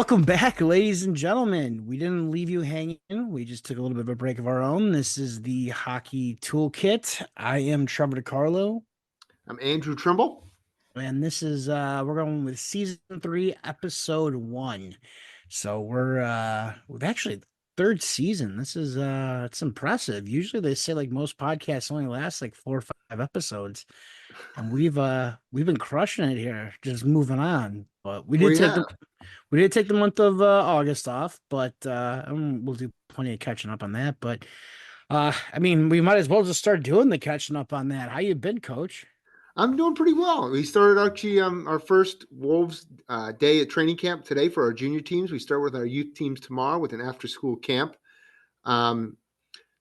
Welcome back, ladies and gentlemen. We didn't leave you hanging. We just took a little bit of a break of our own. This is the Hockey Toolkit. I am Trevor DiCarlo, I'm Andrew Trimble. and this is we're going with season 3, episode 1. So we've actually third season. This is it's impressive. Usually they say like most podcasts only last like 4 or 5 episodes, and we've been crushing it here, just moving on. But We have. we did take the month of August off, but we'll do plenty of catching up on that. But I mean, we might as well just start doing the catching up on that. How you been, Coach? I'm doing pretty well. We started actually our first Wolves day at training camp today for our junior teams. We start with our youth teams tomorrow with an after school camp. Um,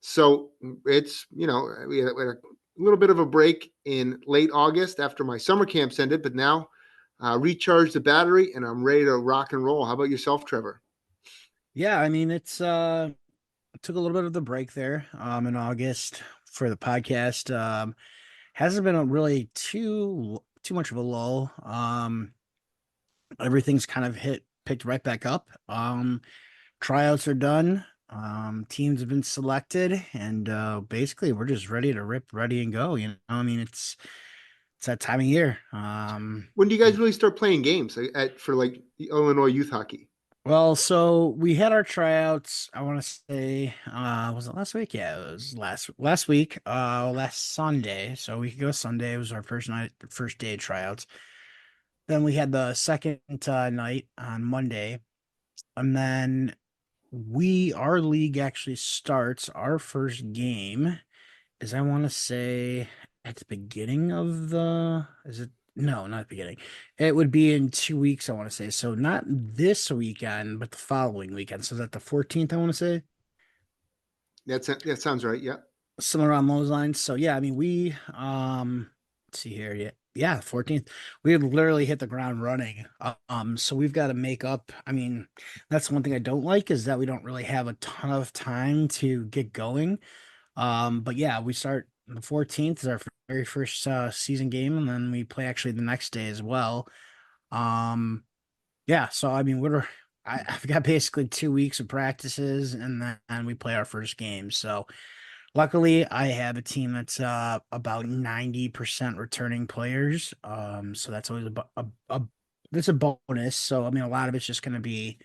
so it's, we had a little bit of a break in late August after my summer camps ended, but now recharged the battery and I'm ready to rock and roll. How about yourself, Trevor? Yeah, I mean, it's took a little bit of the break there in August for the podcast. Hasn't been a really too much of a lull. Everything's kind of picked right back up. Tryouts are done. Teams have been selected, and basically we're just ready to rip, ready and go. I mean, it's that time of year. When do you guys really start playing games for like Illinois youth hockey? Well, so we had our tryouts. I want to say, was it last week? Yeah, it was last week. Last Sunday. So a week ago Sunday was our first day of tryouts. Then we had the second night on Monday, and then our league actually starts. Our first game is, I want to say, at the beginning of the, is it? No, not the beginning. It would be in 2 weeks, I want to say. So not this weekend, but the following weekend. So is that the 14th, I want to say? That sounds right. Yeah. Somewhere around those lines. So yeah, I mean, let's see here. Yeah, 14th. We had literally hit the ground running. So we've got to make up. I mean, that's one thing I don't like is that we don't really have a ton of time to get going. But yeah, we start the 14th is our very first season game, and then we play actually the next day as well. Um, yeah, so I mean, I've got basically 2 weeks of practices, and then we play our first game. So luckily, I have a team that's about 90% returning players. So that's always a that's a bonus. So I mean, a lot of it's just going to be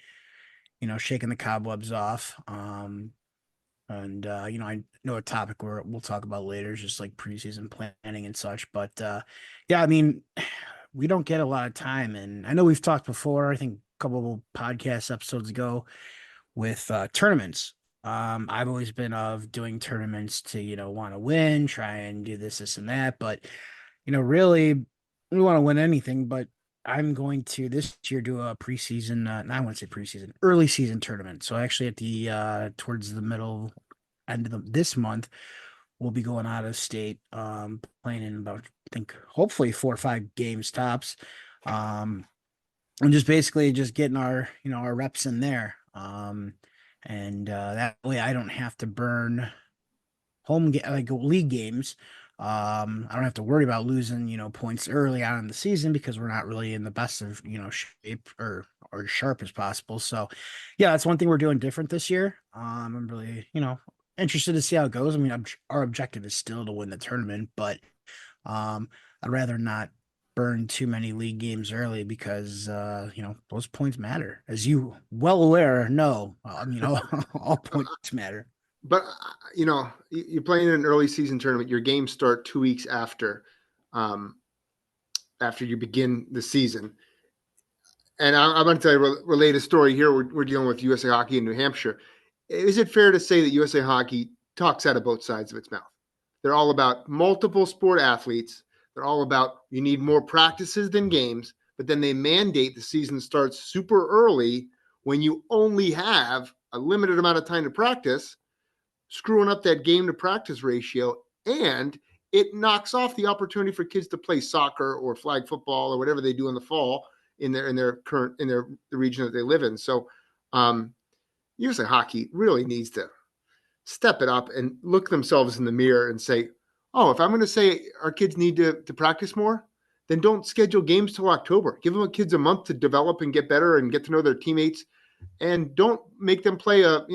shaking the cobwebs off. And I know a topic we'll talk about later is just like preseason planning and such. But yeah, I mean, we don't get a lot of time, and I know we've talked before. I think a couple of podcast episodes ago with tournaments. I've always been of doing tournaments to want to win, try and do this, and that. But really, we want to win anything. But I'm going to this year do a preseason. I want to say preseason, early season tournament. So actually, at the towards the middle end of this month, we'll be going out of state, playing in about, I think, hopefully 4 or 5 games tops, and just basically just getting our reps in there, and that way I don't have to burn like league games. I don't have to worry about losing points early on in the season because we're not really in the best of shape or sharp as possible. So yeah, that's one thing we're doing different this year. I'm really interested to see how it goes. I mean, our objective is still to win the tournament, but I'd rather not burn too many league games early because those points matter, as you well aware. No, all points matter. But you're playing in an early season tournament. Your games start 2 weeks um, after you begin the season. And I'm going to tell you relate a story here. We're dealing with USA Hockey in New Hampshire. Is it fair to say that USA Hockey talks out of both sides of its mouth? They're all about multiple sport athletes. They're all about you need more practices than games, but then they mandate the season starts super early when you only have a limited amount of time to practice, screwing up that game to practice ratio, and it knocks off the opportunity for kids to play soccer or flag football or whatever they do in the fall in their the region that they live in. So USA Hockey really needs to step it up and look themselves in the mirror and say, oh, if I'm going to say our kids need to practice more, then don't schedule games till October. Give them kids a month to develop and get better and get to know their teammates, and don't make them play a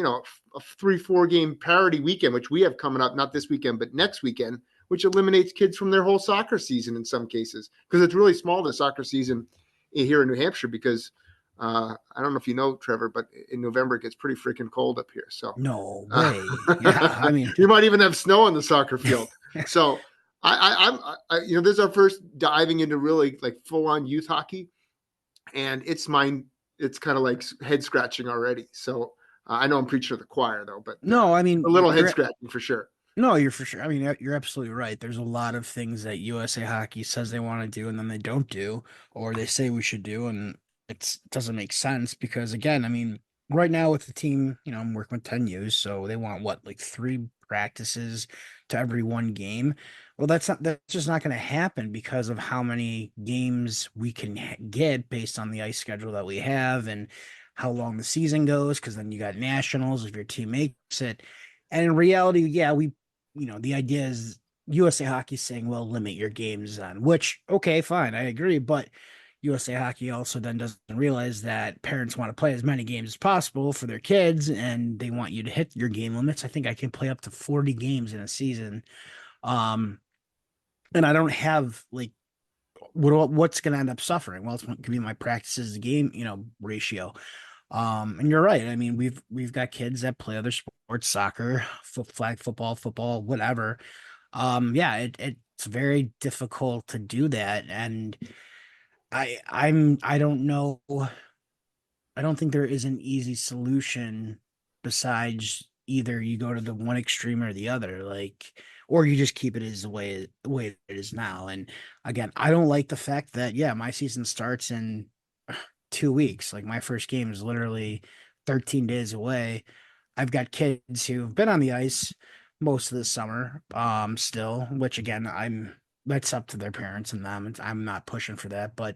3-4 game parity weekend, which we have coming up, not this weekend but next weekend, which eliminates kids from their whole soccer season in some cases, because it's really small, the soccer season here in New Hampshire, because I don't know if you know, Trevor, but in November it gets pretty freaking cold up here. So No way. Yeah, I mean, you might even have snow on the soccer field. So this is our first diving into really like full on youth hockey, and it's kind of like head scratching already. So I know I'm preaching to the choir though, but no, I a mean, little head scratching for sure. no, you're for sure. I mean, you're absolutely right. There's a lot of things that USA Hockey says they want to do and then they don't do, or they say we should do, and it doesn't make sense because, again, I mean, right now with the team, I'm working with 10Us, so they want what, like 3 practices to every one game. Well, that's just not going to happen because of how many games we can get based on the ice schedule that we have and how long the season goes. Because then you got nationals if your team makes it. And in reality, yeah, the idea is USA Hockey saying, well, limit your games on, which, okay, fine, I agree. But USA Hockey also then doesn't realize that parents want to play as many games as possible for their kids and they want you to hit your game limits. I think I can play up to 40 games in a season. Um, and I don't have like what's going to end up suffering. Well, it's going to be my practices to game, ratio. And you're right. I mean, we've got kids that play other sports, soccer, flag football, whatever. Yeah, it's very difficult to do that. And I don't know. I don't think there is an easy solution besides either you go to the one extreme or the other, like, or you just keep it as the way it is now. And again, I don't like the fact that, yeah, my season starts in 2 weeks. Like my first game is literally 13 days away. I've got kids who've been on the ice most of the summer, still, which again, that's up to their parents and them. I'm not pushing for that, but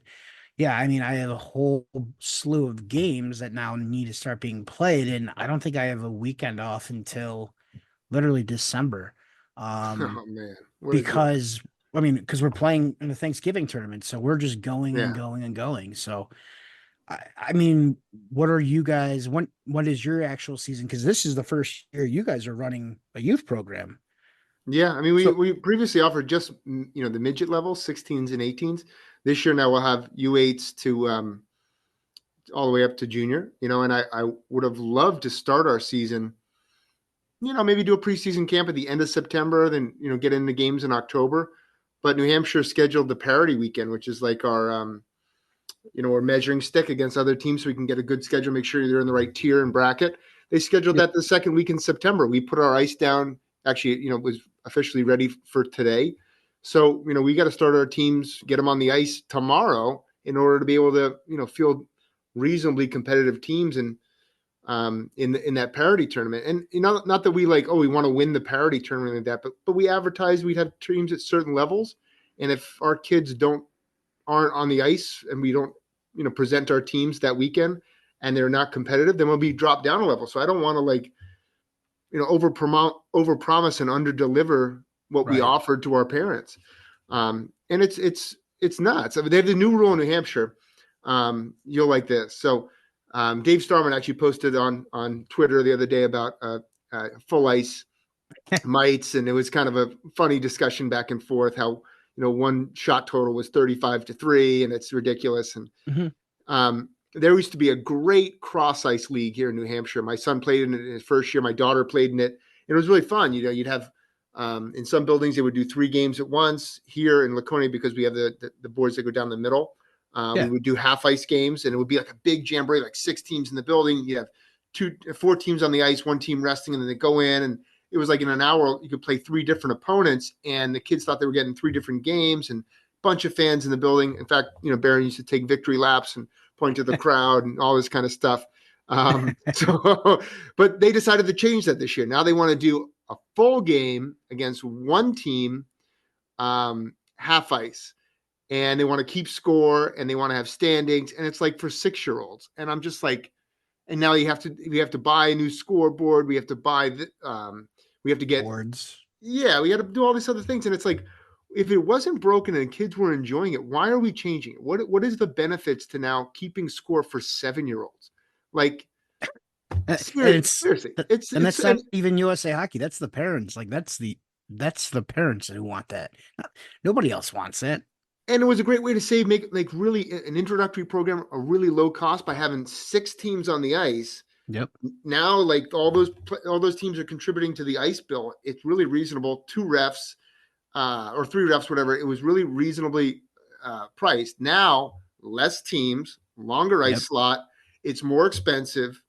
yeah, I mean, I have a whole slew of games that now need to start being played, and I don't think I have a weekend off until literally December. Oh man, what a joy. Because I mean, because we're playing in the Thanksgiving tournament, so we're just going and Yeah. going and going. So I mean, what are you guys? What is your actual season? Because this is the first year you guys are running a youth program. Yeah, I mean, we So we previously offered just the midget level, 16s and 18s. This year now we'll have U8s to all the way up to junior. And I would have loved to start our season. Maybe do a preseason camp at the end of September, then get into games in October. But New Hampshire scheduled the parity weekend, which is like our measuring stick against other teams, so we can get a good schedule, make sure they're in the right tier and bracket. They scheduled yep. that the second week in September. We put our ice down. Actually, it was officially ready for today. So, we got to start our teams, get them on the ice tomorrow in order to be able to, field reasonably competitive teams and in that parity tournament. And not that we we want to win the parity tournament like that, but we advertise we'd have teams at certain levels, and if our kids aren't on the ice and we don't present our teams that weekend and they're not competitive, then we'll be dropped down a level. So I don't want to over promise and under deliver what we Right. offered to our parents. And it's nuts. I mean, they have the new rule in New Hampshire. You'll like this. So Dave Starman actually posted on Twitter the other day about full ice mites, and it was kind of a funny discussion back and forth how one shot total was 35-3 and it's ridiculous. And Mhm. there used to be a great cross ice league here in New Hampshire. My son played in it in his first year. My daughter played in it. And it was really fun. You'd have in some buildings they would do 3 games at once. Here in Laconia, because we have the boards that go down the middle, we Yeah. would do half ice games, and it would be like a big jamboree, like 6 teams in the building. You have 4 teams on the ice, 1 team resting, and then they go in, and it was like in an hour you could play 3 different opponents, and the kids thought they were getting 3 different games, and a bunch of fans in the building. In fact, Barron used to take victory laps and point to the crowd and all this kind of stuff. But they decided to change that this year. Now they want to do a full game against 1 team, half ice, and they want to keep score and they want to have standings. And it's like for 6-year-olds. And I'm just like, and now we have to buy a new scoreboard. We have to buy we have to get, Boards. yeah, we got to do all these other things. And it's like, if it wasn't broken and kids were enjoying it, why are we changing it? What is the benefits to now keeping score for 7-year-olds? Like, And seriously, and it's that's not even USA Hockey. That's the parents. Like that's the parents who want that. Nobody else wants it. and it was a great way to save, make like really an introductory program a really low cost by having 6 teams on the ice. Yep. Now, like all those teams are contributing to the ice bill. It's really reasonable. 2 refs, or 3 refs, whatever. It was really reasonably priced. Now, less teams, longer Yep. ice slot. It's more expensive,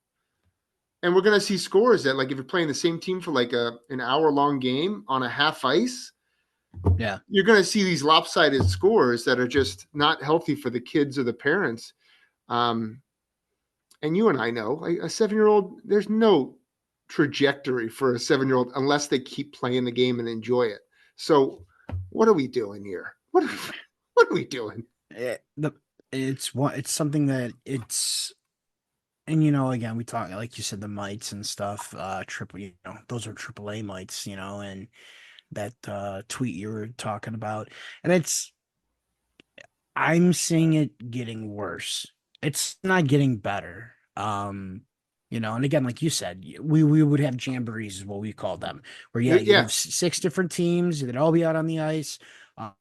and we're going to see scores that, like, if you're playing the same team for like an hour-long game on a half ice, Yeah. you're going to see these lopsided scores that are just not healthy for the kids or the parents. Um, and you and I know a 7-year-old, there's no trajectory for a 7-year-old unless they keep playing the game and enjoy it. So what are we doing here? What are we doing? The it's something that it's and again we talk like you said the mites and stuff triple those are triple A mites and that tweet you were talking about and I'm seeing it getting worse. It's not getting better. And again, like you said, we would have jamborees is what we called them, where yeah, you'd Yeah, have 6 different teams, they'd all be out on the ice.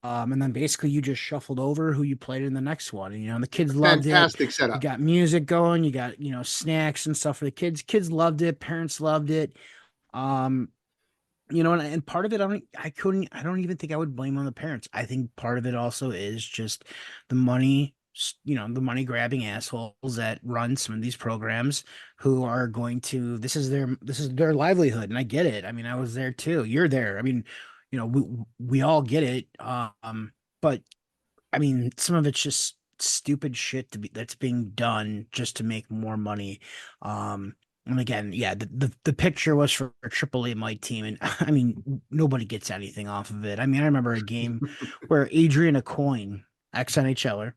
And then basically you just shuffled over who you played in the next one. And the kids loved it. fantastic You setup. got music going, you got, snacks and stuff for the kids. Kids loved it, parents loved it. Um, and part of it, I don't even think I would blame on the parents. I think part of it also is just the money, the money grabbing assholes that run some of these programs who are going to, this is their livelihood. And I get it. I mean, I was there too. You're there. I mean, we all get it. But I mean, some of it's just stupid shit that's being done just to make more money. And again, yeah, the picture was for a AAA Mike team, and I mean, nobody gets anything off of it. I mean, I remember a game where Adrian Acoin, ex-NHLer,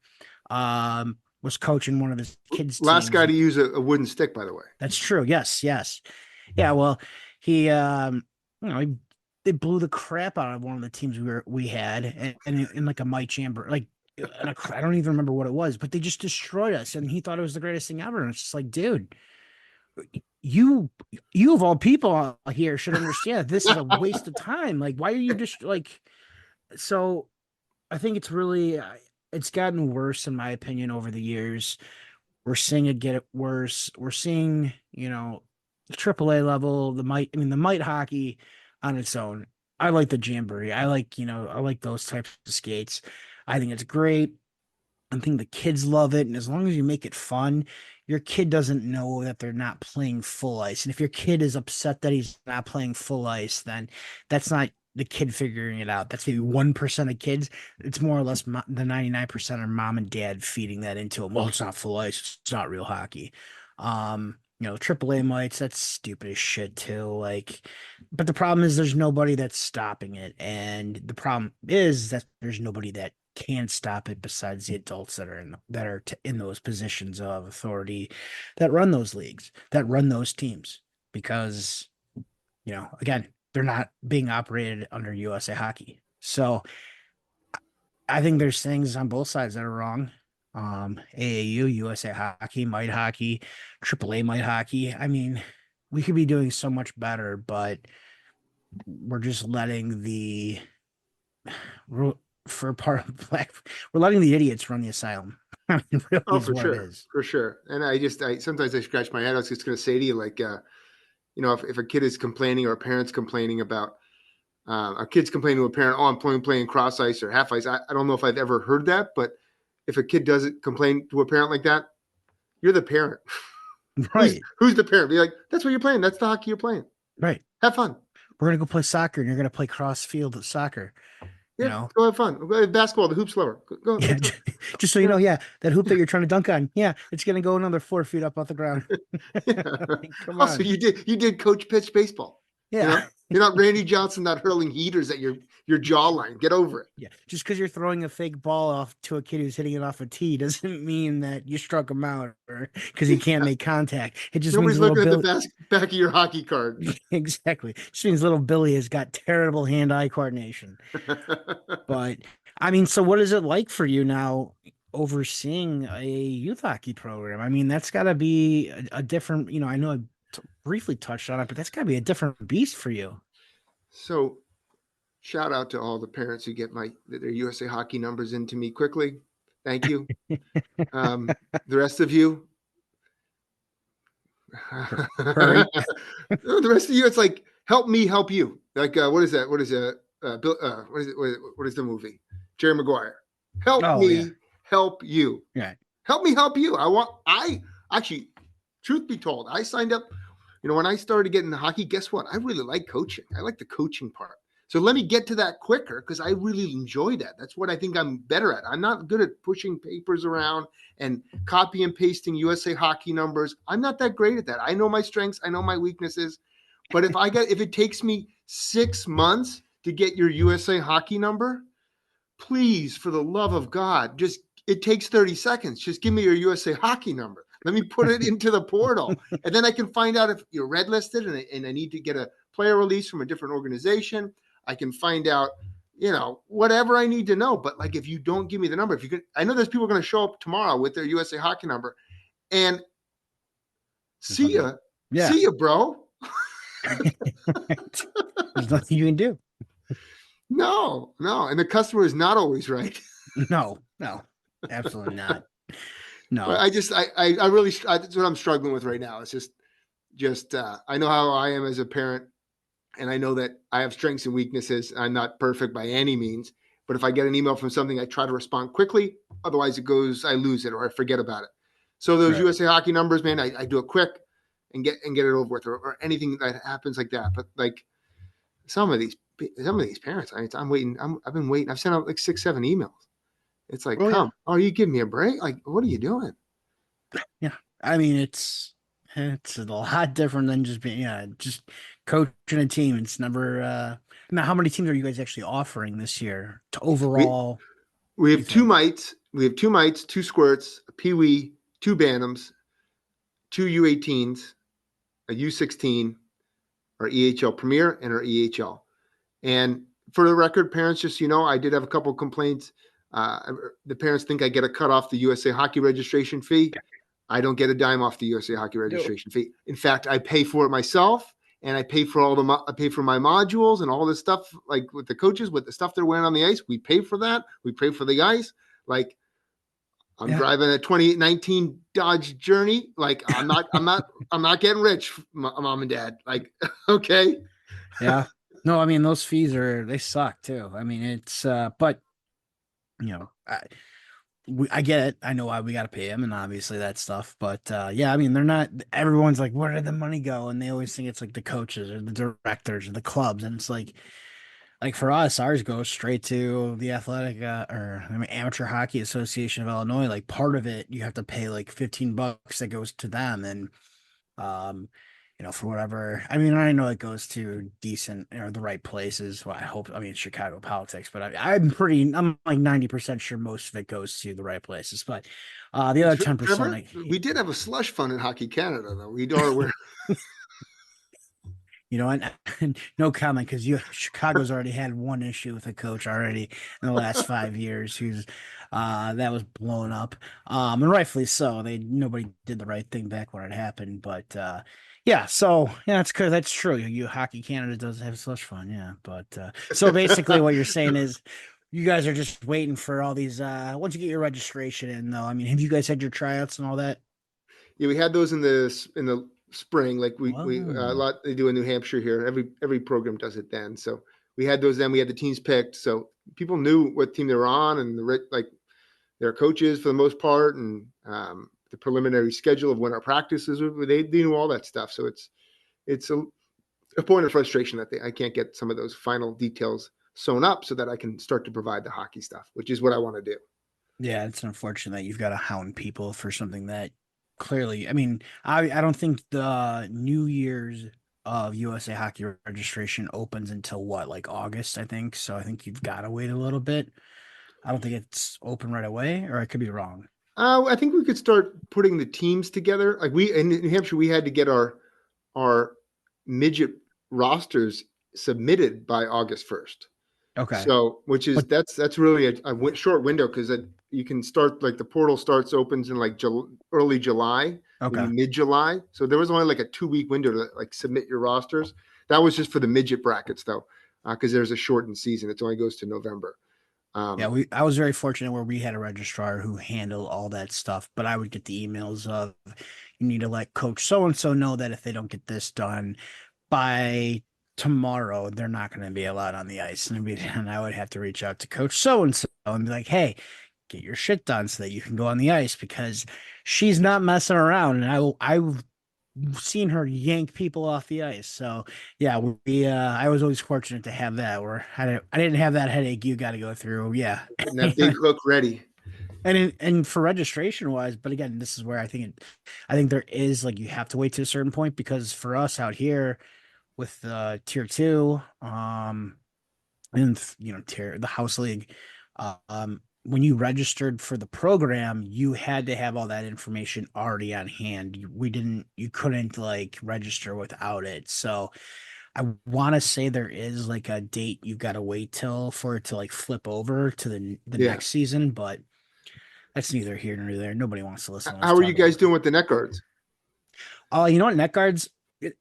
was coaching one of his kids' Last teams. guy to use a wooden stick, by the way. That's true. Yes, yes. Yeah, well, he you know, he, they blew the crap out of one of the teams we had and in like a Mike Chamber, like I don't even remember what it was, but they just destroyed us and he thought it was the greatest thing ever. And it's just like, dude, you you of all people out here should understand that this is a waste of time. Like, why are you just like so I think it's gotten worse in my opinion over the years. We're seeing it get worse. We're seeing, the AAA level, the mite hockey on its own. I like the jamboree. I like those types of skates. I think it's great. I think the kids love it. And as long as you make it fun, your kid doesn't know that they're not playing full ice. And if your kid is upset that he's not playing full ice, then that's not the kid figuring it out. That's maybe 1% of kids. It's more or less the 99% are mom and dad feeding that into them. Well, it's not full ice. It's not real hockey. AAA mites, that's stupid as shit too. Like, but the problem is there's nobody that's stopping it. And the problem is that there's nobody that can stop it besides the adults that are in those positions of authority that run those leagues, that run those teams. Because, again, they're not being operated under USA Hockey. So I think there's things on both sides that are wrong. AAU, USA Hockey, Might Hockey, AAA Might Hockey. I mean, we could be doing so much better, but we're just letting for part of black, we're letting the idiots run the asylum. I mean, really Oh, is for what it sure, is. for sure. And I sometimes I scratch my head. I was just going to say to you, like, if a kid is complaining or a parent's complaining about a kid's complaining to a parent, oh, I'm playing cross ice or half ice. I don't know if I've ever heard that, but if a kid doesn't complain to a parent like that, you're the parent. who's Right, who's the parent? Be like, that's what you're playing. That's the hockey you're playing. right. Have fun. We're gonna go play soccer, and you're gonna play cross field soccer. You Yeah, know, go have fun. Go basketball, the hoop's lower. Go, yeah. let's go. Just so you Yeah, know, yeah, that hoop that you're trying to dunk on, yeah, it's gonna go another 4 feet up off the ground. yeah. Come Also, on, you did coach pitch baseball. yeah, You're not Randy Johnson, not hurling heaters at your your jawline. Get over it. Yeah, just because you're throwing a fake ball off to a kid who's hitting it off a tee doesn't mean that you struck him out or because he can't make contact. It just means Nobody's little looking at the Bill. back of your hockey card. Exactly. Just means little Billy has got terrible hand-eye coordination. But I mean, so what is it like for you now overseeing a youth hockey program? I mean, that's got to be a different, I know I briefly touched on it, but that's got to be a different beast for you. So shout out to all the parents who get their USA Hockey numbers into me quickly. Thank you. The rest of you, Hurry. the rest of you, it's like help me help you. Like what is that? What is it? Bill, what is it? What is the movie? Jerry Maguire. Help Oh, yeah. me help you. Yeah. Help me help you. I actually, truth be told, I signed up. When I started getting into hockey, guess what? I really like coaching. I like the coaching part. So let me get to that quicker because I really enjoy that. That's what I think I'm better at. I'm not good at pushing papers around and copy and pasting USA Hockey numbers. I'm not that great at that. I know my strengths. I know my weaknesses. But if it takes me 6 months to get your USA Hockey number, please, for the love of God, it takes 30 seconds. Just give me your USA Hockey number. Let me put it into the portal. And then I can find out if you're red listed and I need to get a player release from a different organization. I can find out, whatever I need to know. But like, if you don't give me the number, I know there's people going to show up tomorrow with their USA Hockey number and see ya. Yeah. See ya, bro. There's nothing you can do. No. And the customer is not always right. No, absolutely not. No. But I really, that's what I'm struggling with right now. It's just I know how I am as a parent, and I know that I have strengths and weaknesses. I'm not perfect by any means, but if I get an email from something, I try to respond quickly. Otherwise, I lose it or I forget about it. So those Right. USA Hockey numbers, man, I do it quick and get it over with, or anything that happens like that. But like some of these parents, I'm waiting. I've been waiting. I've sent out like 6, 7 emails. It's like, Oh, yeah. are you giving me a break? Like, what are you doing? Yeah. I mean, it's a lot different than just coaching a team. It's never now how many teams are you guys actually offering this year to We overall? we You have two think? mites. We have 2 mites, 2 squirts, a peewee, 2 bantams, 2 U18s, a U16, our EHL Premier, and our EHL. And for the record, parents, just I did have a couple of complaints. The parents think I get a cut off the USA Hockey registration fee. I don't get a dime off the USA Hockey registration fee. In fact, I pay for it myself, and I pay for I pay for my modules and all this stuff, like with the coaches, with the stuff they're wearing on the ice. We pay for that. We pay for the ice. Like I'm Yeah. driving a 2019 Dodge Journey. Like I'm not getting rich, mom and dad. Like, okay. Yeah. No, I mean those fees they suck too. I mean it's but I get it. I know why we got to pay them and obviously that stuff. But yeah, I mean they're not. Everyone's like, where did the money go? And they always think it's like the coaches or the directors or the clubs, and it's like for us, ours goes straight to the athletic Amateur Hockey Association of Illinois. Like part of it, you have to pay like $15 that goes to them, and um, for whatever. I mean, I know it goes to decent or the right places. Well, I hope. I mean, Chicago politics, but I'm like 90% sure most of it goes to the right places. But the other 10%, Trevor, we did have a slush fund in Hockey Canada, though. We are aware. and no comment because Chicago's already had one issue with a coach already in the last 5 years who's that was blown up. And rightfully so. Nobody did the right thing back when it happened. But yeah, so yeah, that's true. Hockey Canada does have slush fund, yeah. But so basically what you're saying is you guys are just waiting for all these once you get your registration in though. I mean, have you guys had your tryouts and all that? Yeah, we had those in the spring. Like we a Wow. lot they do in New Hampshire here. Every program does it then. So we had those then. We had the teams picked, so people knew what team they were on and like their coaches for the most part, and the preliminary schedule of when our practices were. They knew all that stuff. So it's a point of frustration that I can't get some of those final details sewn up so that I can start to provide the hockey stuff, which is what I want to do. Yeah, it's unfortunate that you've got to hound people for something that clearly, I mean, I don't think the New Year's of USA Hockey registration opens until what, like August, I think. So I think you've got to wait a little bit. I don't think it's open right away, or I could be wrong. I think we could start putting the teams together. Like we in New Hampshire, we had to get our midget rosters submitted by August 1st. Okay. So, which is But that's really a short window because you can start like the portal opens in like early July, maybe okay. mid July. So there was only like a 2 week window to like submit your rosters. That was just for the midget brackets though, because there's a shortened season. It only goes to November. Yeah, Um, I was very fortunate where we had a registrar who handled all that stuff, but I would get the emails of you need to let coach so and so know that if they don't get this done by tomorrow, they're not going to be allowed on the ice. And I would have to reach out to coach so and so and be like, "Hey, get your shit done so that you can go on the ice because she's not messing around." And I've seen her yank people off the ice. So yeah, I was always fortunate to have that where I didn't have that headache you got to go through. Yeah. Getting that big hook ready. And for registration wise, but again, this is where I think there is like you have to wait to a certain point because for us out here with tier two, and tier the house league, when you registered for the program, you had to have all that information already on hand. You couldn't like register without it. So I want to say there is like a date you've got to wait till for it to like flip over to the Yeah. next season, but that's neither here nor there. Nobody wants to listen to us How are you talk guys about doing that. with the net guards? Oh, you know what? Net guards,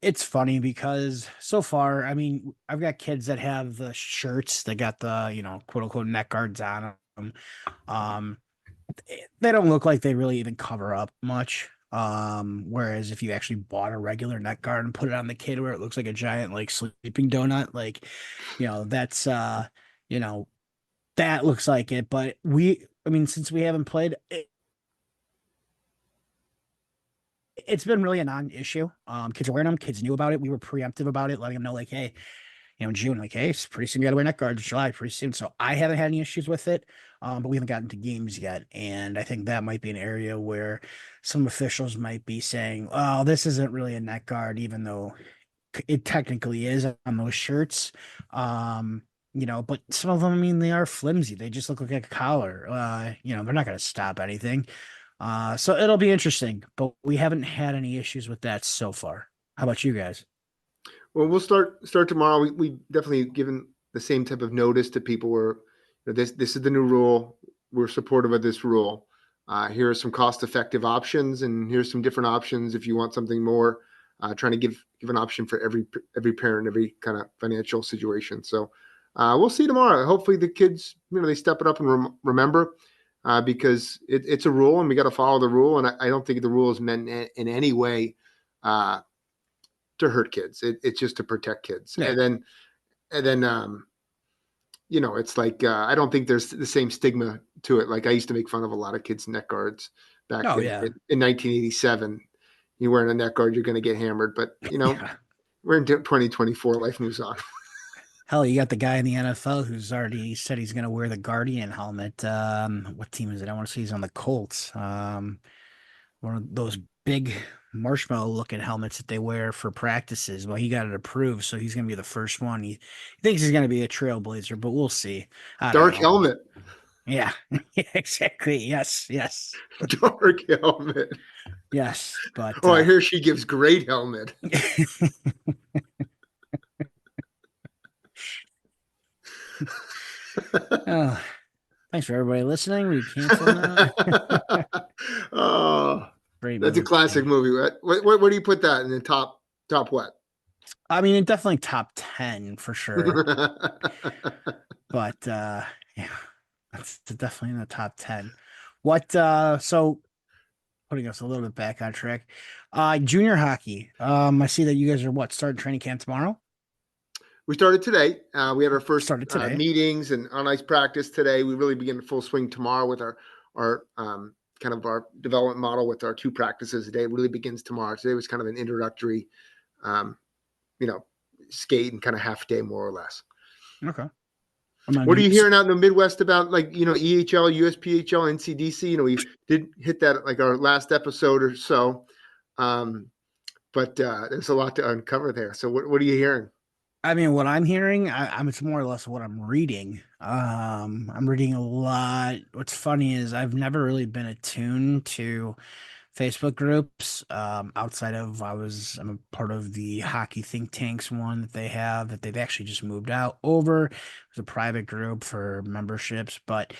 it's funny because so far, I mean, I've got kids that have the shirts that got the, quote unquote net guards on them. Um, they don't look like they really even cover up much. Whereas if you actually bought a regular net guard and put it on the kid where it looks like a giant like sleeping donut, like, that's you know, that looks like it. But I mean, since we haven't played, it's been really a non-issue. Kids are wearing them. Kids knew about it. We were preemptive about it, letting them know, like, hey, in June, like, hey, it's pretty soon you got to wear neck guards. July, pretty soon. So I haven't had any issues with it, but we haven't gotten to games yet. And I think that might be an area where some officials might be saying, oh, this isn't really a neck guard, even though it technically is on those shirts. Um, but some of them, I mean, they are flimsy. They just look like a collar. They're not going to stop anything. So it'll be interesting, but we haven't had any issues with that so far. How about you guys? Well, we'll start tomorrow. We definitely given the same type of notice to people where this is the new rule. We're supportive of this rule. Here are some cost effective options, and here's some different options if you want something more. Trying to give an option for every parent, every kind of financial situation. So we'll see tomorrow. Hopefully the kids, they step it up and remember because it's a rule and we got to follow the rule. And I don't think the rule is meant in any way to hurt kids. It's just to protect kids. Yeah. And then it's like I don't think there's the same stigma to it. Like I used to make fun of a lot of kids' neck guards back Oh in yeah. 1987. You wearing a neck guard, you're going to get hammered. But Yeah. we're in 2024. Life moves on. Hell, you got the guy in the NFL who's already said he's going to wear the Guardian helmet. What team is it? I want to say he's on the Colts. One of those big marshmallow looking helmets that they wear for practices. Well, he got it approved, so he's going to be the first one. He thinks he's going to be a trailblazer, but we'll see. I don't Dark know. helmet. Yeah, yeah, exactly. Yes, yes, Dark helmet. yes. But Oh, I hear she gives great helmet. oh, thanks for everybody listening. We cancel now. Oh, Great that's a movie. classic movie. Where do you put that in the top what? I mean, it definitely top 10 for sure. But yeah, that's definitely in the top 10. What so putting us a little bit back on track. Junior hockey. I see that you guys are starting training camp tomorrow? We started today. We had our first Started today. meetings and on ice practice today. We really begin full swing tomorrow with our kind of our development model with our 2 practices a day. It really begins tomorrow. Today was kind of an introductory, um, skate and kind of half day more or less. Okay. What are you hearing out in the Midwest about EHL, USPHL, NCDC? We did hit that like our last episode or so. but there's a lot to uncover there. So what are you hearing? I mean, what I'm hearing, it's more or less what I'm reading. I'm reading a lot. What's funny is I've never really been attuned to Facebook groups. Outside of I'm a part of the hockey think tanks one that they have that they've actually just moved out over. It's a private group for memberships, but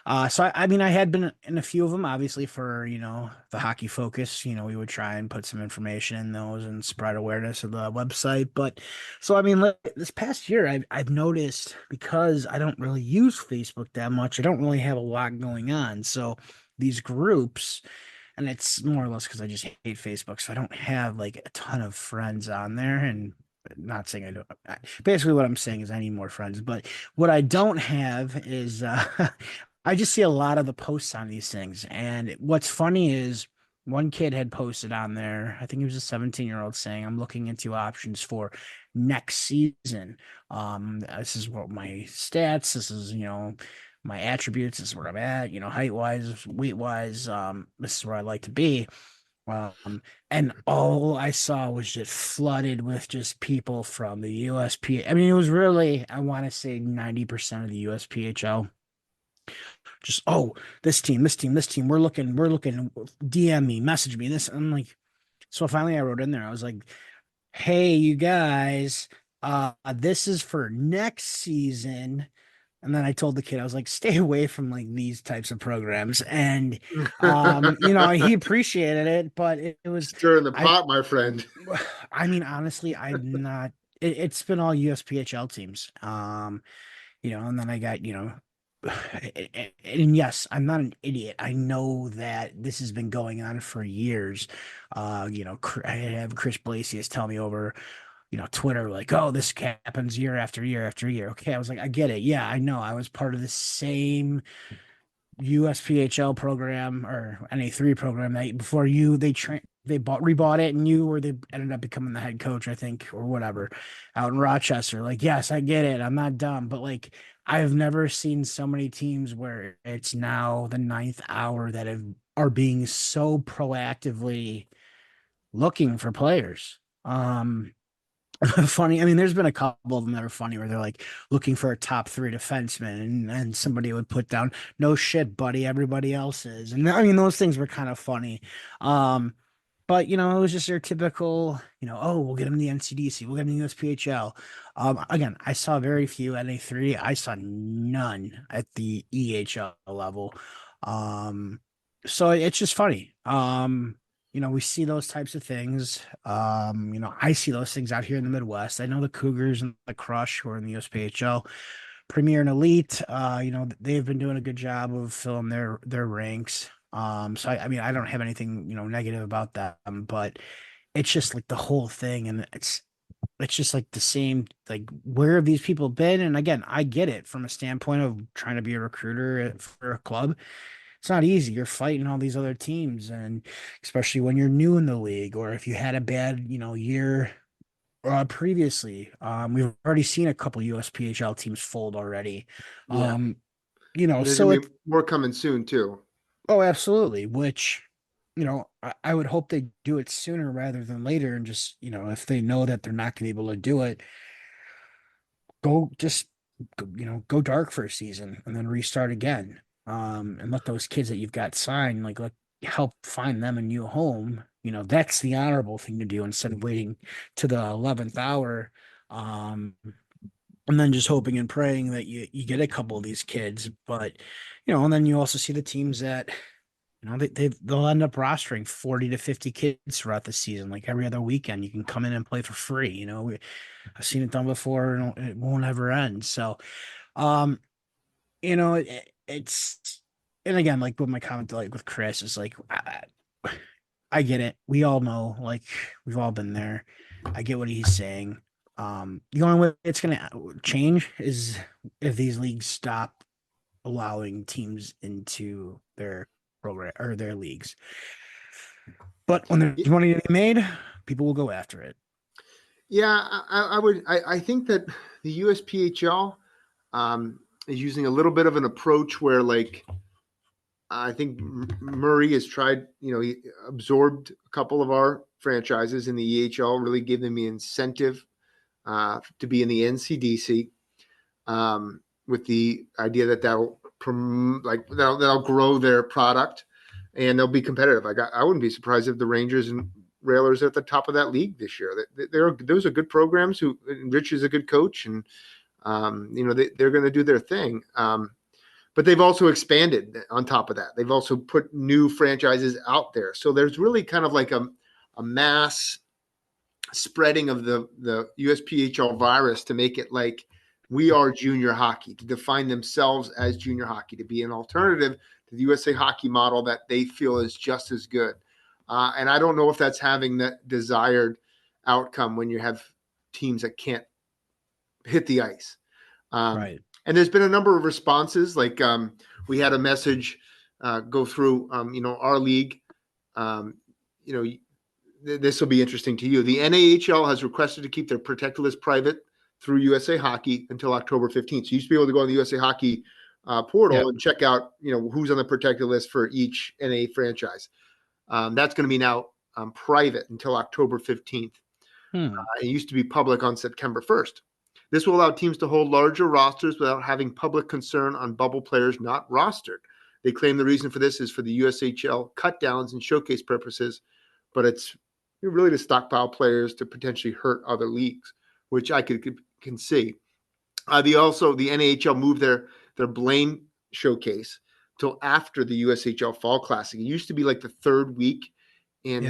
I mean I had been in a few of them, obviously for the hockey focus. We would try and put some information in those and spread awareness of the website. But so I mean, this past year I've noticed because I don't really use Facebook that much. I don't really have a lot going on, so these groups. And it's more or less because I just hate Facebook, so I don't have like a ton of friends on there. And not saying I don't. Basically, what I'm saying is I need more friends. But what I don't have is I just see a lot of the posts on these things. And what's funny is one kid had posted on there. I think he was a 17-year-old saying, "I'm looking into options for next season. This is what my stats. This is my attributes. This is where I'm at, height wise, weight wise. This is where I like to be." And all I saw was just flooded with just people from the USP. I mean, it was really, I want to say 90% of the USPHL. Just, oh, this team, we're looking, DM me, message me this. I'm like, so finally I wrote in there, I was like, hey, you guys, this is for next season. And then I told the kid, I was like, stay away from like these types of programs. And he appreciated it, but it was Stir in the I pot, my friend. I mean, honestly, I'm not it's been all USPHL teams. And then I got, and yes, I'm not an idiot. I know that this has been going on for years. I have Chris Blasius tell me over Twitter, like, oh, this happens year after year after year. Okay, I was like, I get it. Yeah, I know. I was part of the same USPHL program or NA3 program that before they rebought it and they ended up becoming the head coach, I think, or whatever, out in Rochester. Like, yes, I get it. I'm not dumb, but like I've never seen so many teams where it's now the ninth hour that are being so proactively looking for players. Funny. I mean, there's been a couple of them that are funny where they're like looking for a top three defenseman, and somebody would put down, "No shit, buddy, everybody else is." And I mean, those things were kind of funny. Um, but it was just your typical, oh, we'll get him the NCDC, we'll get him the USPHL. Again, I saw very few NA3. I saw none at the EHL level. So it's just funny. We see those types of things. I see those things out here in the Midwest. I know the Cougars and the Crush, who are in the USPHL, Premier and Elite, they've been doing a good job of filling their ranks. So I mean, I don't have anything, negative about that, but it's just like the whole thing, and it's just like the same, like where have these people been? And again, I get it from a standpoint of trying to be a recruiter for a club. It's not easy. You're fighting all these other teams, and especially when you're new in the league, or if you had a bad, year previously. We've already seen a couple USPHL teams fold already. Yeah. Um, And there's so gonna be more coming soon too. oh, absolutely. Which, I would hope they do it sooner rather than later, and just, if they know that they're not going to be able to do it, go just go dark for a season and then restart again. And let those kids that you've got signed, like, help find them a new home. That's the honorable thing to do instead of waiting to the 11th hour. Um, and then just hoping and praying that you get a couple of these kids. But, and then you also see the teams that, they'll end up rostering 40 to 50 kids throughout the season. Like every other weekend, you can come in and play for free. I've seen it done before, and it won't ever end. So, um, it's, and again, like with my comment, like with Chris, is like, I get it. We all know, like, we've all been there. I get what he's saying. The only way it's gonna change is if these leagues stop allowing teams into their program or their leagues. But when there's money to be made, people will go after it. Yeah, I would. I think that the USPHL is using a little bit of an approach where, like, I think Murray has tried. He absorbed a couple of our franchises in the EHL, really give them the incentive to be in the NCDC, with the idea that that'll grow their product and they'll be competitive. I wouldn't be surprised if the Rangers and Railers are at the top of that league this year. Those are good programs. Rich is a good coach, and they're going to do their thing. But they've also expanded on top of that. They've also put new franchises out there. So there's really kind of like a mass spreading of the USPHL virus to make it like we are junior hockey, to define themselves as junior hockey, to be an alternative to the USA Hockey model that they feel is just as good. And I don't know if that's having that desired outcome when you have teams that can't hit the ice. Right. And there's been a number of responses. Like we had a message go through, our league. This will be interesting to you. The NAHL has requested to keep their protected list private through USA Hockey until October 15th. So you used to be able to go on the USA Hockey portal and check out, who's on the protected list for each NA franchise. That's going to be now private until October 15th. It used to be public on September 1st. This will allow teams to hold larger rosters without having public concern on bubble players not rostered. They claim the reason for this is for the USHL cut downs and showcase purposes, but it's really to stockpile players to potentially hurt other leagues, which I can see. The NHL moved their Blaine showcase till after the USHL Fall Classic. It used to be like the third week in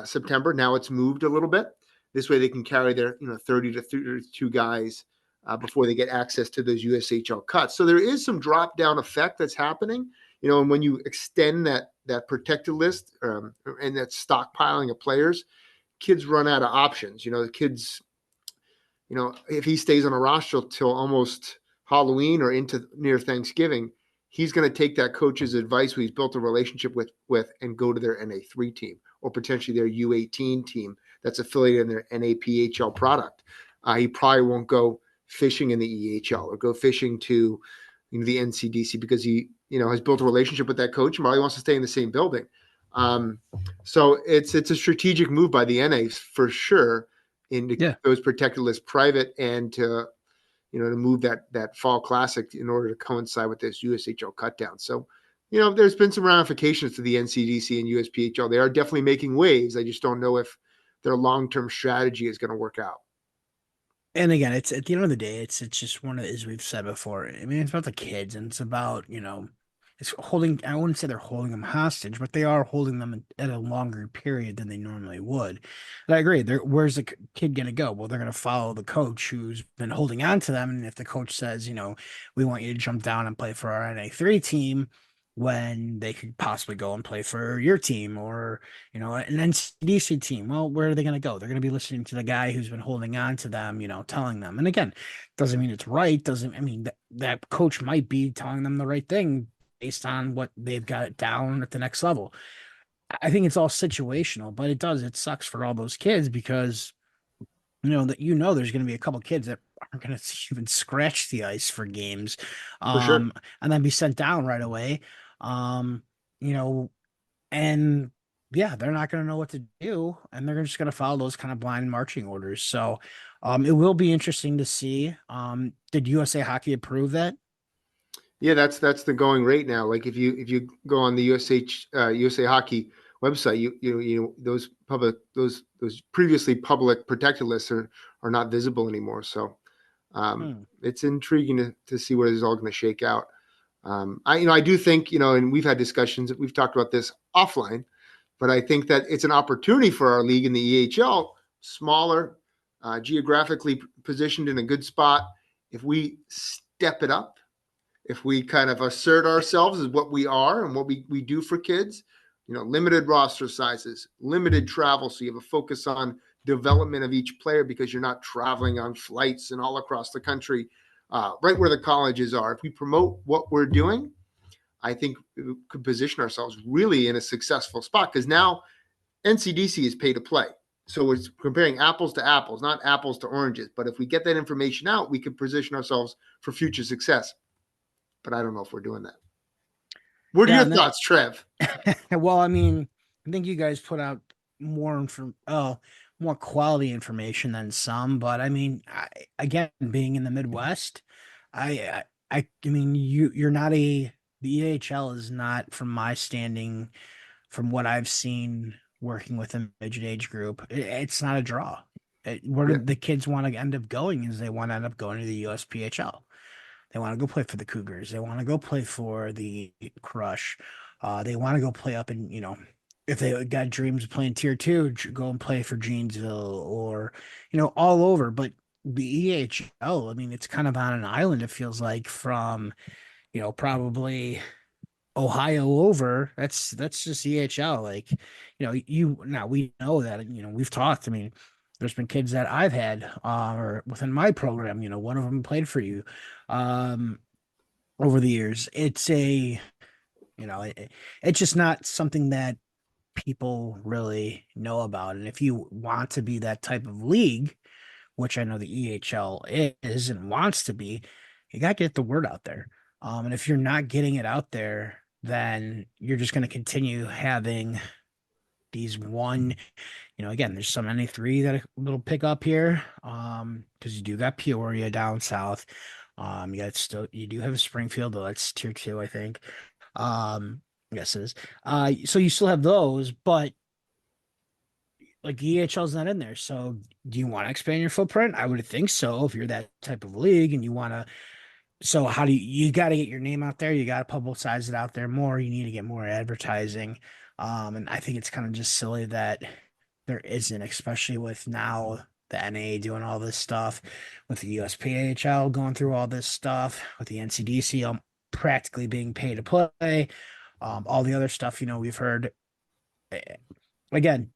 September. Now it's moved a little bit. This way they can carry their 30 to 32 guys before they get access to those USHL cuts. So there is some drop down effect that's happening. And when you extend that protected list and that stockpiling of players, kids run out of options. The kids, if he stays on a roster till almost Halloween or into near Thanksgiving, he's going to take that coach's advice who he's built a relationship with and go to their NA3 team or potentially their U18 team that's affiliated in their NAPHL product. He probably won't go fishing in the EHL or go fishing to the NCDC because he has built a relationship with that coach and probably wants to stay in the same building. So it's a strategic move by the NA for sure in those protected lists private and to move that fall classic in order to coincide with this USHL cut down. So there's been some ramifications to the NCDC and USPHL. They are definitely making waves. I just don't know if their long-term strategy is going to work out. And again, it's at the end of the day, it's just one of, as we've said before. I mean, it's about the kids, and it's about it's holding. I wouldn't say they're holding them hostage, but they are holding them at a longer period than they normally would. And I agree. Where's the kid going to go? Well, they're going to follow the coach who's been holding on to them, and if the coach says, we want you to jump down and play for our NA3 team, when they could possibly go and play for your team or an NCDC team. Well, where are they going to go? They're going to be listening to the guy who's been holding on to them, telling them. And again, doesn't mean it's right. Doesn't, I mean, that coach might be telling them the right thing based on what they've got it down at the next level. I think it's all situational, but it sucks for all those kids because there's going to be a couple kids that aren't going to even scratch the ice for games, For sure. and then be sent down right away. Um, and yeah, they're not going to know what to do, and they're just going to follow those kind of blind marching orders. So, it will be interesting to see. Did USA Hockey approve that? Yeah, that's the going rate now. Like if you go on the USA Hockey website, you those previously public protected lists are not visible anymore. So it's intriguing to see what is all going to shake out. I do think and we've had discussions. We've talked about this offline, but I think that it's an opportunity for our league in the EHL, smaller, geographically positioned in a good spot. If we step it up, if we kind of assert ourselves as what we are and what we do for kids, limited roster sizes, limited travel. So you have a focus on development of each player because you're not traveling on flights and all across the country, right where the colleges are. If we promote what we're doing, I think we could position ourselves really in a successful spot because now NCDC is pay to play. So it's comparing apples to apples, not apples to oranges. But if we get that information out, we could position ourselves for future success. But I don't know if we're doing that. What are Yeah, your and thoughts, Trev? well, I mean, I think you guys put out more quality information than some. But I mean, again, being in the Midwest, I mean, you're not a the EHL is not from my standing, from what I've seen working with a midget age group. It's not a draw. Where Yeah. the kids want to end up going is they want to end up going to the USPHL. They want to go play for the Cougars. They want to go play for the Crush. They want to go play up in, if they got dreams of playing tier two, go and play for Janesville or, all over. But the EHL, I mean, it's kind of on an island, it feels like, from, probably Ohio over. That's just EHL. Like, now we know that, we've talked. I mean, there's been kids that I've had or within my program, one of them played for you um over the years. It's just not something that people really know about. And if you want to be that type of league, which I know the EHL is and wants to be, you got to get the word out there. And if you're not getting it out there, then you're just going to continue having these again, there's some NA3 that will pick up here. Because you do got Peoria down south. You do have Springfield, though that's tier two, I think. Yes, it is. So you still have those, but like EHL's not in there. So do you want to expand your footprint? I would think so if you're that type of league and you want to. So how do you got to get your name out there? You got to publicize it out there more. You need to get more advertising. And I think it's kind of just silly that there isn't, especially with now the NA doing all this stuff, with the USPHL going through all this stuff, with the NCDC practically being pay to play, all the other stuff, we've heard. Again,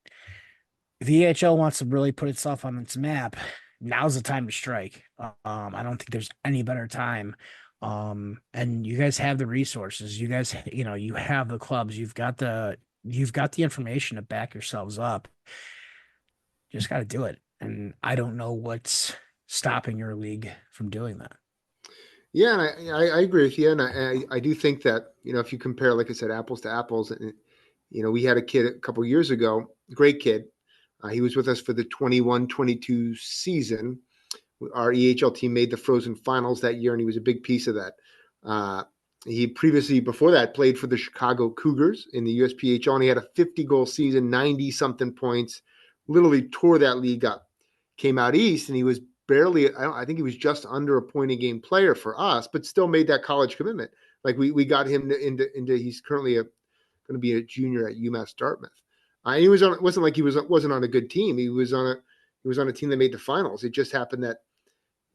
if the EHL wants to really put itself on its map, now's the time to strike. I don't think there's any better time. And you guys have the resources. You guys, you have the clubs. You've got the information to back yourselves up. You just got to do it. And I don't know what's stopping your league from doing that. Yeah, and I agree with you, and I do think that if you compare, like I said, apples to apples, and we had a kid a couple years ago, great kid. He was with us for the 21-22 season. Our EHL team made the Frozen Finals that year, and he was a big piece of that. He previously, before that, played for the Chicago Cougars in the USPHL, and he had a 50-goal season, 90-something points, literally tore that league up. Came out east, and he was barely, I think he was just under a point a game player for us, but still made that college commitment. Like we got him into he's currently going to be a junior at UMass Dartmouth. And he wasn't like he wasn't on a good team. He was on a team that made the finals. It just happened that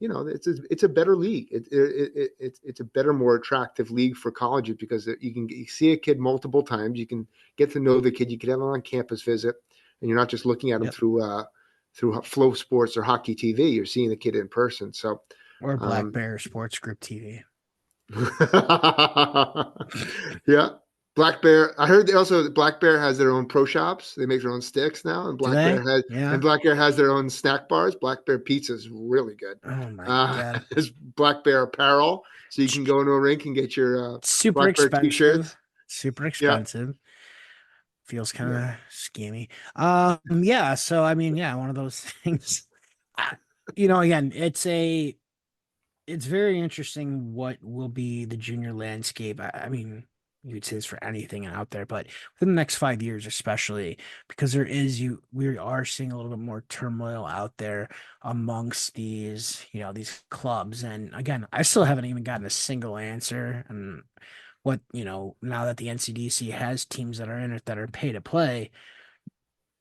it's a better league. It's a better, more attractive league for colleges because you see a kid multiple times. You can get to know the kid. You can have an on campus visit, and you're not just looking at him Yep. through Flow Sports or Hockey TV. You're seeing the kid in person. So, Or Black Bear Sports Group TV. yeah, Black Bear. I heard also Black Bear has their own pro shops. They make their own sticks now, and Do they? Yeah. Black Bear has their own snack bars. Black Bear pizza is really good. Oh my God. There's Black Bear apparel, so you can go into a rink and get your Super Black Bear expensive. t-shirts. Super Yeah, expensive. Feels kind yeah, of scammy. Yeah. So I mean, yeah, one of those things. I- Again, it's very interesting what will be the junior landscape. I mean, you could say this for anything out there, but within the next 5 years, especially because we are seeing a little bit more turmoil out there amongst these clubs. And again, I still haven't even gotten a single answer. And now that the NCDC has teams that are in it that are pay to play,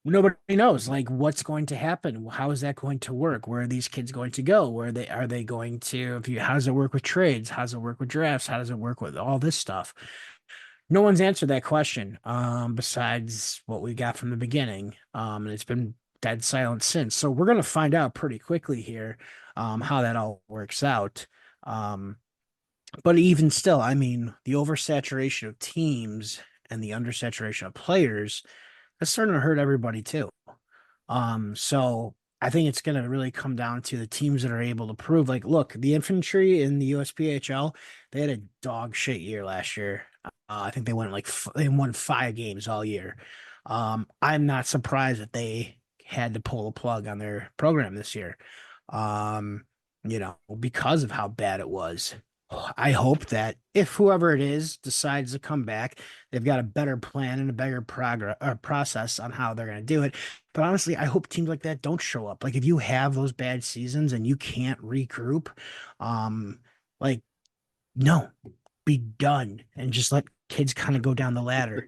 nobody knows like what's going to happen. How is that going to work? Where are these kids going to go? Where are they going to, how does it work with trades? How does it work with drafts? How does it work with all this stuff? No one's answered that question, besides what we got from the beginning. And it's been dead silent since. So we're going to find out pretty quickly here, how that all works out. But even still, I mean, the oversaturation of teams and the undersaturation of players, that's starting to hurt everybody too. So I think it's going to really come down to the teams that are able to prove, like, look, the infantry in the USPHL, they had a dog shit year last year. I think they won 5 games all year. I'm not surprised that they had to pull the plug on their program this year. Um, because of how bad it was. I hope that if whoever it is decides to come back, they've got a better plan and a better progress or process on how they're going to do it. But honestly, I hope teams like that don't show up. Like if you have those bad seasons and you can't regroup, um, like no, be done and just let kids kind of go down the ladder.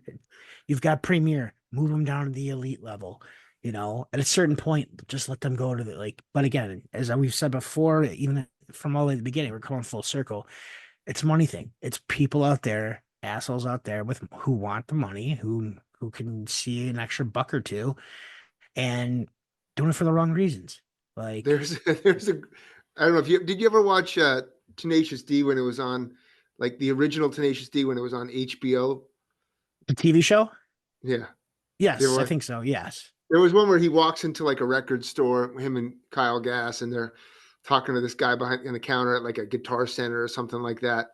You've got premier, move them down to the elite level. At a certain point, just let them go to the like. But again, as we've said before, even from all the way at the beginning, we're coming full circle. It's a money thing. It's people out there, assholes out there with who want the money, who can see an extra buck or two, and doing it for the wrong reasons. Like There's a I don't know if you did you ever watch Tenacious D when it was on, like the original Tenacious D when it was on HBO? the TV show. Yeah. There Yes, I was think so. Yes. there was one where he walks into like a record store, him and Kyle Gass, and they're talking to this guy behind in the counter at like a Guitar Center or something like that.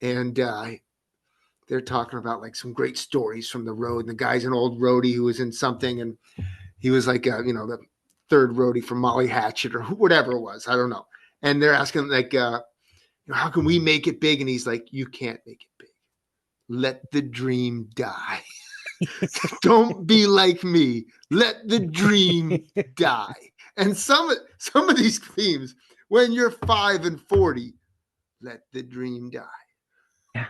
And they're talking about like some great stories from the road. And the guy's an old roadie who was in something, and he was like, the third roadie from Molly Hatchet or whatever it was. I don't know. And they're asking like, how can we make it big? And he's like, you can't make it big. Let the dream die. Don't be like me. Let the dream die. And some of these themes, when you're 5 and 40, let the dream die. Yeah.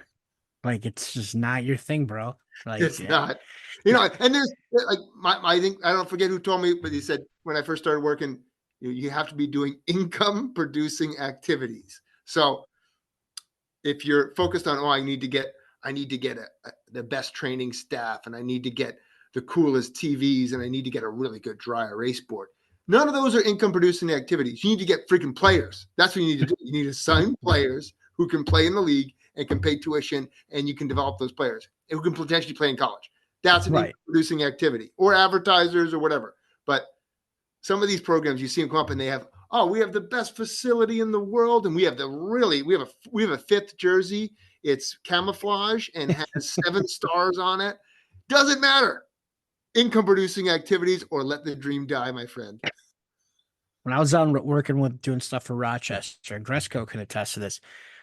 Like it's just not your thing, bro. Like It's yeah. not, and there's like I think I don't forget who told me, but he said when I first started working, you have to be doing income producing activities. So if you're focused on, I need to get the best training staff, and I need to get the coolest TVs, and I need to get a really good dry erase board. None of those are income producing activities. You need to get freaking players. That's what you need to do. You need to sign players who can play in the league and can pay tuition, and you can develop those players who can potentially play in college. That's an income Right. producing activity, or advertisers or whatever. But some of these programs, you see them come up and they have, we have the best facility in the world, and we have we have a fifth jersey. It's camouflage and has 7 stars on it. Doesn't matter. Income producing activities, or let the dream die, my friend. When I was on working with doing stuff for Rochester, and Gresco can attest to this.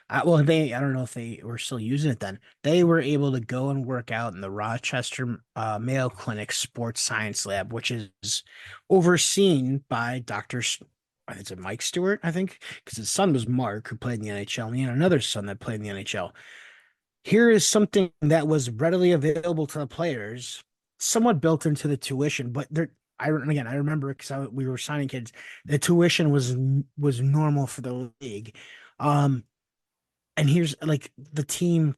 I don't know if they were still using it then. They were able to go and work out in the Rochester Mayo Clinic Sports Science Lab, which is overseen by I think it's Mike Stewart, I think, because his son was Mark, who played in the NHL, and he had another son that played in the NHL. Here is something that was readily available to the players, somewhat built into the tuition, but I remember because we were signing kids, the tuition was normal for the league. Um, and here's like the team,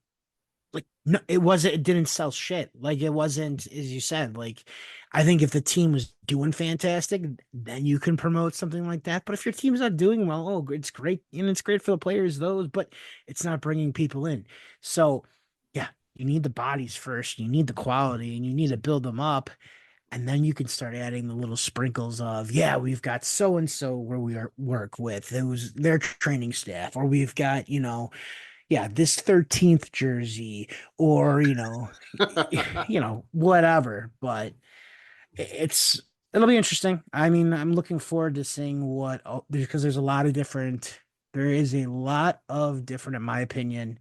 like no, it didn't sell shit. Like it wasn't, as you said, like I think if the team was doing fantastic, then you can promote something like that. But if your team's not doing well, it's great. And it's great for the players, those, but it's not bringing people in. So yeah, you need the bodies first, you need the quality, and you need to build them up. And then you can start adding the little sprinkles of, yeah, we've got so and so where work with who's their training staff, or we've got, yeah, this 13th jersey, or whatever. But it'll be interesting. I mean, I'm looking forward to seeing because there is a lot of different, in my opinion,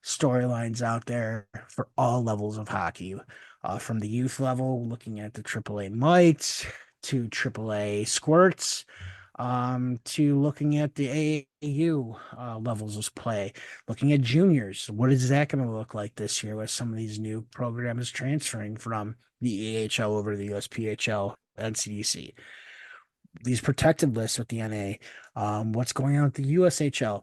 storylines out there for all levels of hockey, from the youth level, looking at the AAA mites to AAA squirts, to looking at the AAU levels of play, looking at juniors. What is that going to look like this year with some of these new programs transferring from the AHL over to the USPHL, NCDC? These protected lists with the NA, what's going on with the USHL?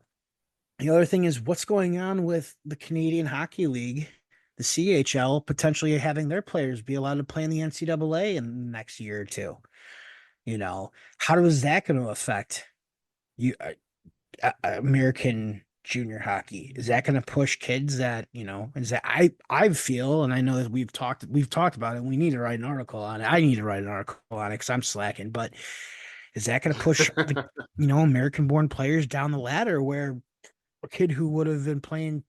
The other thing is what's going on with the Canadian Hockey League, the CHL, potentially having their players be allowed to play in the NCAA in the next year or two. How is that going to affect you, American junior hockey? Is that going to push kids that, is that I feel, and I know that we've talked about it. We need to write an article on it. I need to write an article on it because I'm slacking, but is that going to push the, American born players down the ladder where a kid who would have been playing,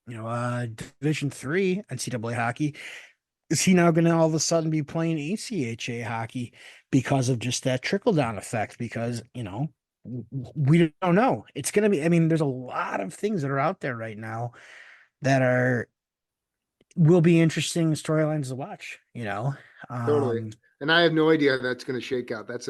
Division 3 NCAA hockey is he now going to all of a sudden be playing ACHA hockey because of just that trickle down effect? Because, we don't know. It's going to be, I mean, there's a lot of things that are out there right now that will be interesting storylines to watch. Totally. Um, And I have no idea how that's going to shake out. That's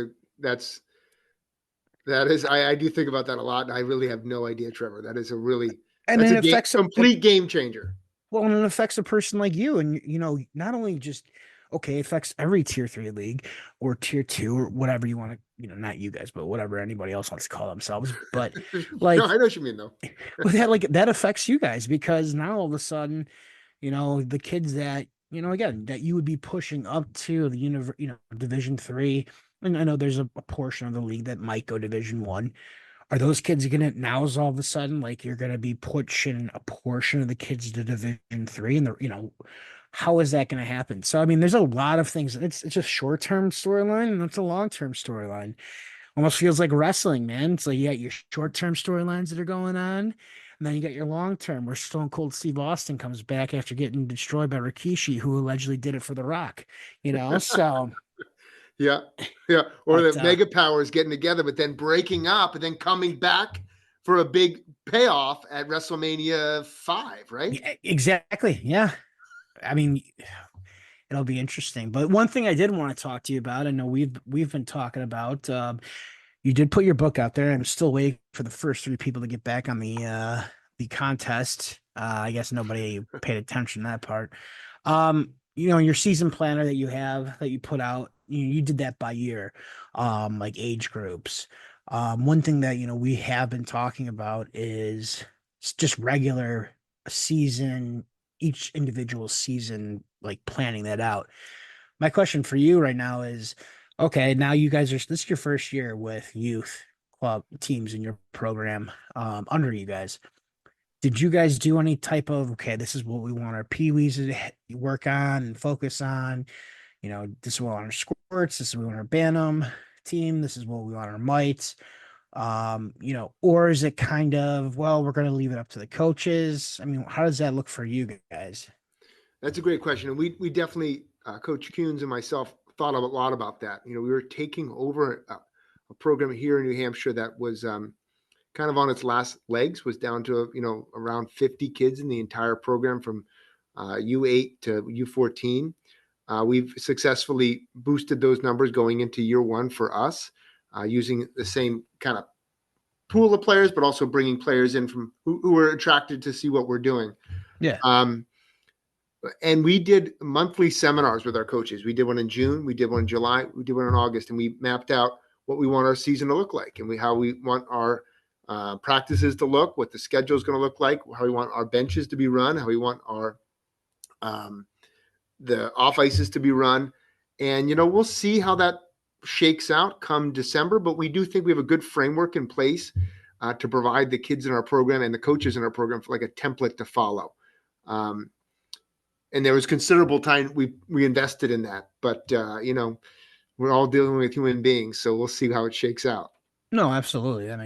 that is I do think about that a lot, and I really have no idea, Trevor. and That's it a game affects complete game changer. well, and it affects a person like you. And, not only just, okay, it affects every tier 3 league or tier 2 or whatever you want to, not you guys, but whatever anybody else wants to call themselves. But No, like, I know what you mean though. but that affects you guys because now all of a sudden, the kids that, again, that you would be pushing up to the Division 3. And I know there's a portion of the league that might go Division 1. Are those kids gonna now is all of a sudden like you're gonna be pushing a portion of the kids to Division 3 and how is that gonna happen? So I mean there's a lot of things. It's a short-term storyline and it's a long-term storyline. Almost feels like wrestling, man. It's like you got your short-term storylines that are going on, and then you got your long-term where Stone Cold Steve Austin comes back after getting destroyed by Rikishi, who allegedly did it for The Rock. So Yeah. Yeah. Or but the mega powers getting together, but then breaking up and then coming back for a big payoff at WrestleMania 5, right? yeah, exactly. Yeah. I mean, it'll be interesting. But one thing I did want to talk to you about, I know we've been talking about. You did put your book out there. I'm still waiting for the first 3 people to get back on the contest. I guess nobody paid attention to that part. Your season planner that you have that you put out, you did that by year, like age groups. One thing that we have been talking about is just regular season, each individual season, like planning that out. My question for you right now is, okay, now you guys this is your first year with youth club teams in your program, under you guys. Did you guys do any type of, okay, this is what we want our peewees to work on and focus on? This is what we want our squirts, this is what we want our bantam team, this is what we want our mites. Or is it kind of, well, we're going to leave it up to the coaches? I mean, how does that look for you guys? That's a great question. And we definitely, Coach Kuhns and myself, thought a lot about that. We were taking over a program here in New Hampshire that was kind of on its last legs, was down to, around 50 kids in the entire program from U8 to U14. We've successfully boosted those numbers going into year one for us, using the same kind of pool of players, but also bringing players in from who are attracted to see what we're doing. Yeah. And we did monthly seminars with our coaches. We did one in June, we did one in July, we did one in August, and we mapped out what we want our season to look like, and how we want our practices to look, what the schedule is going to look like, how we want our benches to be run, how we want our the off ices to be run, and we'll see how that shakes out come December. But we do think we have a good framework in place to provide the kids in our program and the coaches in our program for like a template to follow. And there was considerable time we invested in that, but we're all dealing with human beings, so we'll see how it shakes out. No, absolutely. That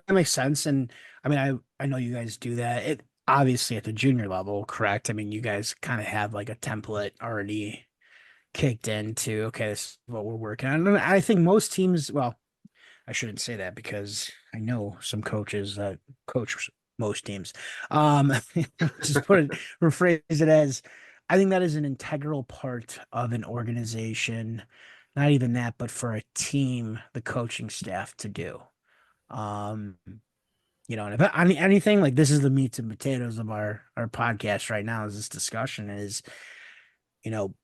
makes sense. And I mean, I know you guys do that. It obviously at the junior level, correct? I mean, you guys kind of have like a template already kicked into, okay, this is what we're working on. And I think most teams, well, I shouldn't say that because I know some coaches that coach most teams. Um, just rephrase it as, I think that is an integral part of an organization. Not even that, but for a team, the coaching staff to do. Um, and if anything, like this is the meats and potatoes of our podcast right now, is this discussion is, you know,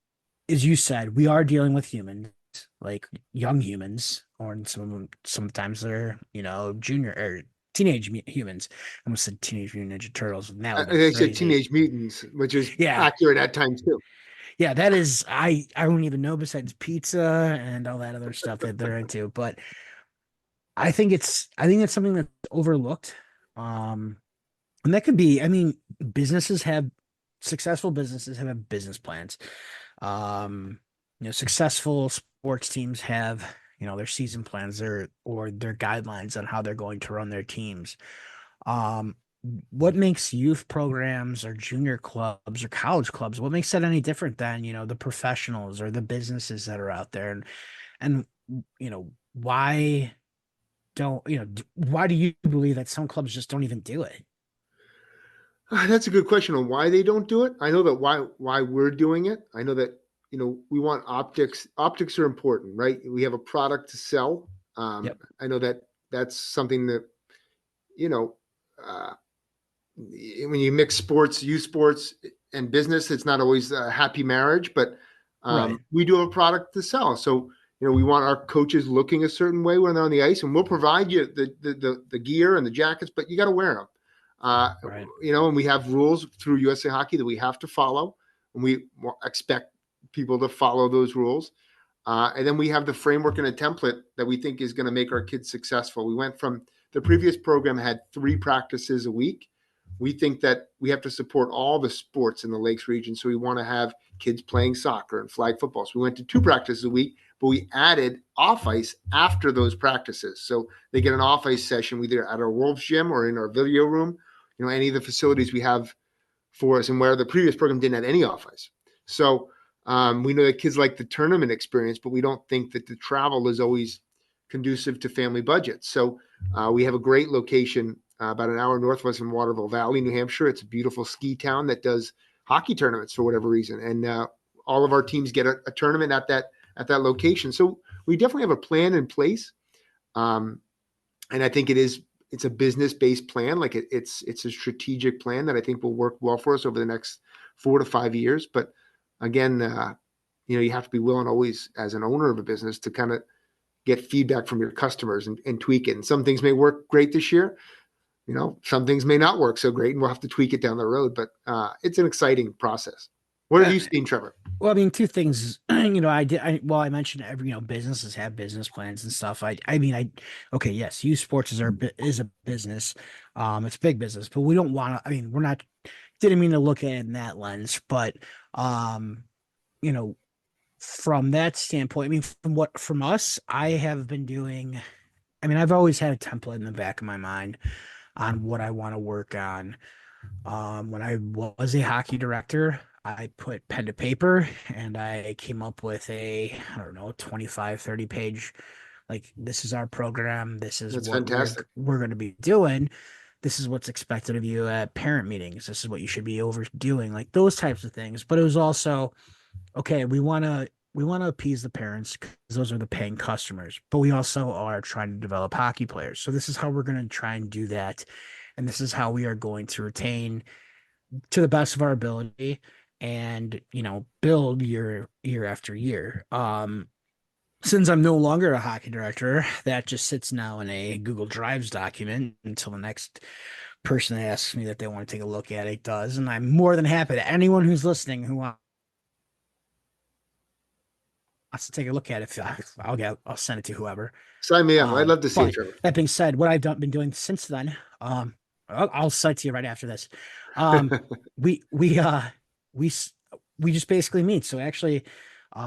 as you said, we are dealing with humans, like young humans, or some of them sometimes they're, junior or teenage humans. I almost said Teenage Mutant Ninja Turtles, and that would have been They said crazy. Teenage Mutants, which is Yeah, accurate at times too. yeah, that is I don't even know besides pizza and all that other stuff that they're into, but I think it's something that's overlooked. Um, and that could be, I mean, businesses have successful businesses have business plans. Um, successful sports teams have, their season plans or their guidelines on how they're going to run their teams. Um, what makes youth programs or junior clubs or college clubs, what makes that any different than, the professionals or the businesses that are out there? And, why why do you believe that some clubs just don't even do it? That's a good question on why they don't do it. I know that why we're doing it. I know that we want optics. Optics are important, right? We have a product to sell. Yep. I know that that's something that you know uh, when you mix sports, youth sports, and business, it's not always a happy marriage. But Right. we do have a product to sell, so we want our coaches looking a certain way when they're on the ice, and we'll provide you the gear and the jackets, but you got to wear them. Uh, Right. and we have rules through USA Hockey that we have to follow, and we expect people to follow those rules. And then we have the framework and a template that we think is going to make our kids successful. We went from the previous program had 3 practices a week. We think that we have to support all the sports in the Lakes region. So we want to have kids playing soccer and flag football. So we went to 2 practices a week, but we added off ice after those practices. So they get an off ice session either at our Wolves gym or in our video room, any of the facilities we have for us, and where the previous program didn't have any off ice. So we know that kids like the tournament experience, but we don't think that the travel is always conducive to family budgets. So we have a great location about an hour northwest from Waterville Valley, New Hampshire. It's a beautiful ski town that does hockey tournaments for whatever reason, and all of our teams get a tournament at that location. So we definitely have a plan in place, and I think it's a business based plan. Like it's a strategic plan that I think will work well for us over the next 4 to 5 years. But again, you have to be willing always as an owner of a business to kind of get feedback from your customers and tweak it. And some things may work great this year. Some things may not work so great, and we'll have to tweak it down the road. But it's an exciting process. What have Uh, you seen, Trevor? well, I mean, two things, I mentioned every, businesses have business plans and stuff. Okay, yes, youth sports is a business. It's big business, but we don't want to, we're not, didn't mean to look at it in that lens, but, um, you know, from that standpoint, from us, I have been doing, I've always had a template in the back of my mind on what I want to work on. When I was a hockey director, I put pen to paper and I came up with I don't know, 25, 30 page, like, this is our program. This is That's what we're, fantastic. we're going to be doing. This is what's expected of you at parent meetings. This is what you should be overdoing, like those types of things. But it was also, okay, we want to appease the parents because those are the paying customers, but we also are trying to develop hockey players. So this is how we're going to try and do that. And this is how we are going to retain to the best of our ability and, build year after year. Since I'm no longer a hockey director, that just sits now in a Google Drives document until the next person that asks me that they want to take a look at it does. And I'm more than happy to anyone who's listening who wants to take a look at it. I'll send it to whoever. Sign me up. I'd love to see it, But Trevor. that being said, what I've been doing since then, I'll cite to you right after this. Um, we we s- we just basically meet. So actually,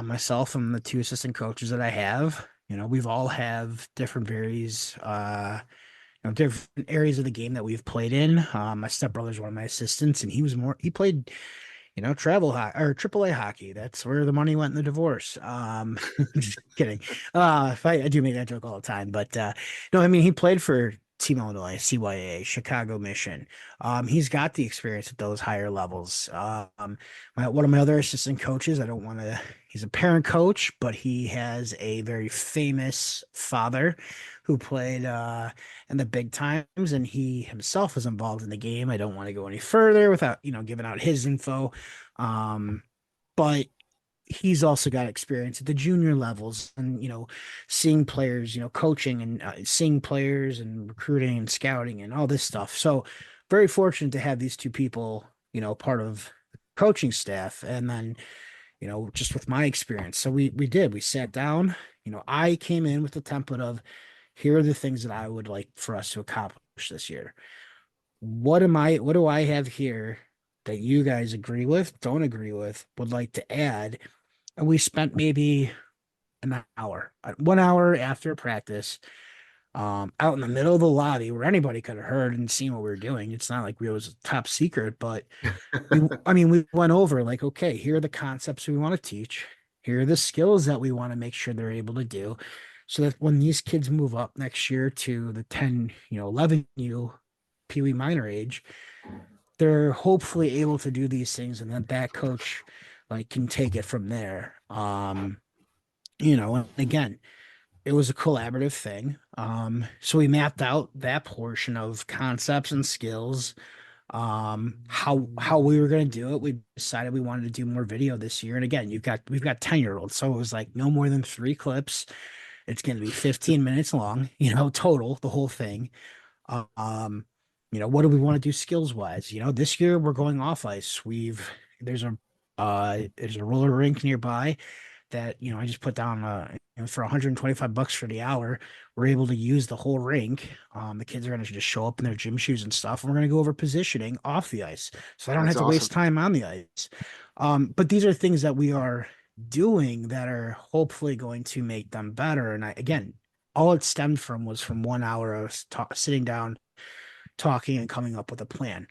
myself and the 2 assistant coaches that I have, we've all have different different areas of the game that we've played in. My stepbrother's one of my assistants, and he played, travel hockey or AAA hockey. That's where the money went in the divorce. Just kidding. I do make that joke all the time, but no, he played for Team Illinois, CYA, Chicago Mission. He's got the experience at those higher levels. One of my other assistant coaches, I don't want to. He's a parent coach, but he has a very famous father who played in the big times, and he himself was involved in the game. I don't want to go any further without, giving out his info. Um, but he's also got experience at the junior levels and, seeing players, coaching and seeing players and recruiting and scouting and all this stuff. So very fortunate to have these 2 people, part of the coaching staff. And then, just with my experience. So we sat down, I came in with the template of, here are the things that I would like for us to accomplish this year. What do I have here that you guys agree with, don't agree with, would like to add? And we spent maybe an hour, 1 hour after practice, out in the middle of the lobby where anybody could have heard and seen what we were doing. It's not like we was top secret, but I mean, we went over like, okay, here are the concepts we want to teach. Here are the skills that we want to make sure they're able to do so that when these kids move up next year to the 10, 11U Pee Wee minor age, they're hopefully able to do these things and that coach like can take it from there. And again, it was a collaborative thing. So we mapped out that portion of concepts and skills, how we were going to do it. We decided we wanted to do more video this year. And again, we've got 10-year-olds. So it was like no more than 3 clips. It's going to be 15 minutes long, total, the whole thing. Um, what do we want to do skills wise? This year we're going off ice. There's a there's a roller rink nearby that I just put down for $125 for the hour. We're able to use the whole rink. The kids are going to just show up in their gym shoes and stuff, and we're going to go over positioning off the ice, so I don't That's have to awesome. waste time on the ice. But these are things that we are doing that are hopefully going to make them better. And again, all it stemmed from was from 1 hour of sitting down, talking, and coming up with a plan.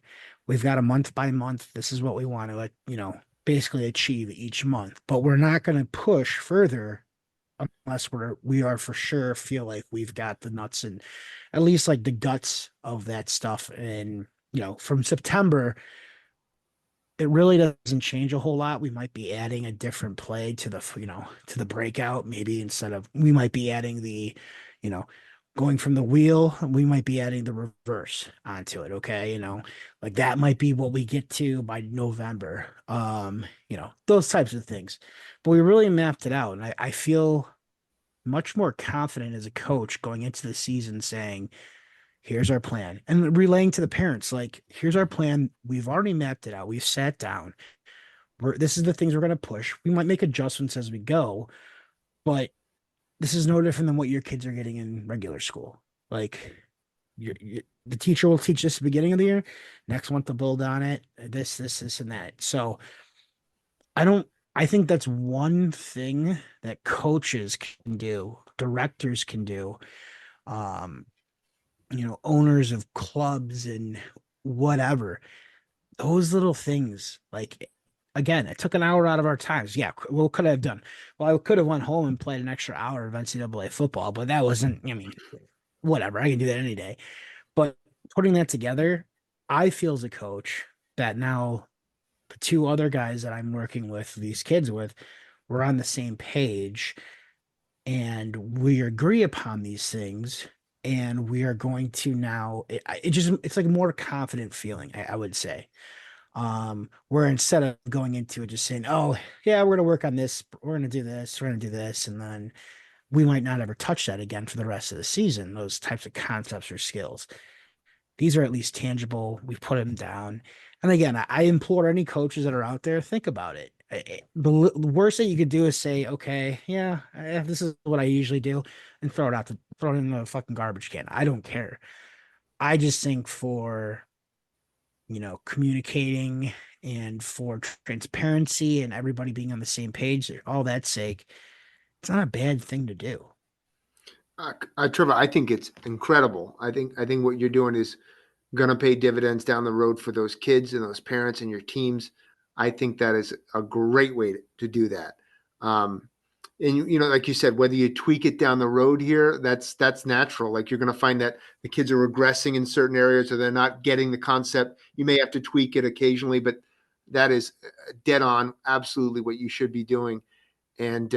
We've got a month by month. This is what we want to, basically achieve each month, but we're not going to push further unless we are for sure feel like we've got the nuts and at least like the guts of that stuff. And from September, it really doesn't change a whole lot. We might be adding a different play to the breakout. Maybe instead of we might be adding you know, going from the wheel, we might be adding the reverse onto it. Okay. Like that might be what we get to by November. Those types of things. But we really mapped it out. And I feel much more confident as a coach going into the season saying, here's our plan, and relaying to the parents, like, here's our plan. We've already mapped it out. We've sat down. This is the things we're going to push. We might make adjustments as we go, but this is no different than what your kids are getting in regular school. Like, the teacher will teach this at the beginning of the year. Next month, they'll build on it. This, and that. So I don't, I think that's one thing that coaches can do, directors can do. Um, owners of clubs and whatever, those little things, like, again, it took an hour out of our times. Yeah, what could I have done? Well, I could have went home and played an extra hour of NCAA football, but that wasn't, I mean, whatever. I can do that any day. But putting that together, I feel as a coach that now the two other guys that I'm working with, these kids with, we're on the same page and we agree upon these things, and we are going to now it's like a more confident feeling, I would say, where instead of going into it just saying, oh yeah, we're going to work on this, we're going to do this, we're going to do this, and then we might not ever touch that again for the rest of the season, those types of concepts or skills. These are at least tangible. We've put them down. And again, I implore any coaches that are out there, think about it. The worst that you could do is say, okay, yeah, this is what I usually do, and throw it in the fucking garbage can. I don't care. I just think for, communicating and for transparency and everybody being on the same page, all that sake, it's not a bad thing to do. Trevor, I think it's incredible. I think what you're doing is going to pay dividends down the road for those kids and those parents and your teams. I think that is a great way to do that. And like you said, whether you tweak it down the road here, that's natural. Like, you're going to find that the kids are regressing in certain areas, or they're not getting the concept. You may have to tweak it occasionally, but that is dead on, absolutely what you should be doing. And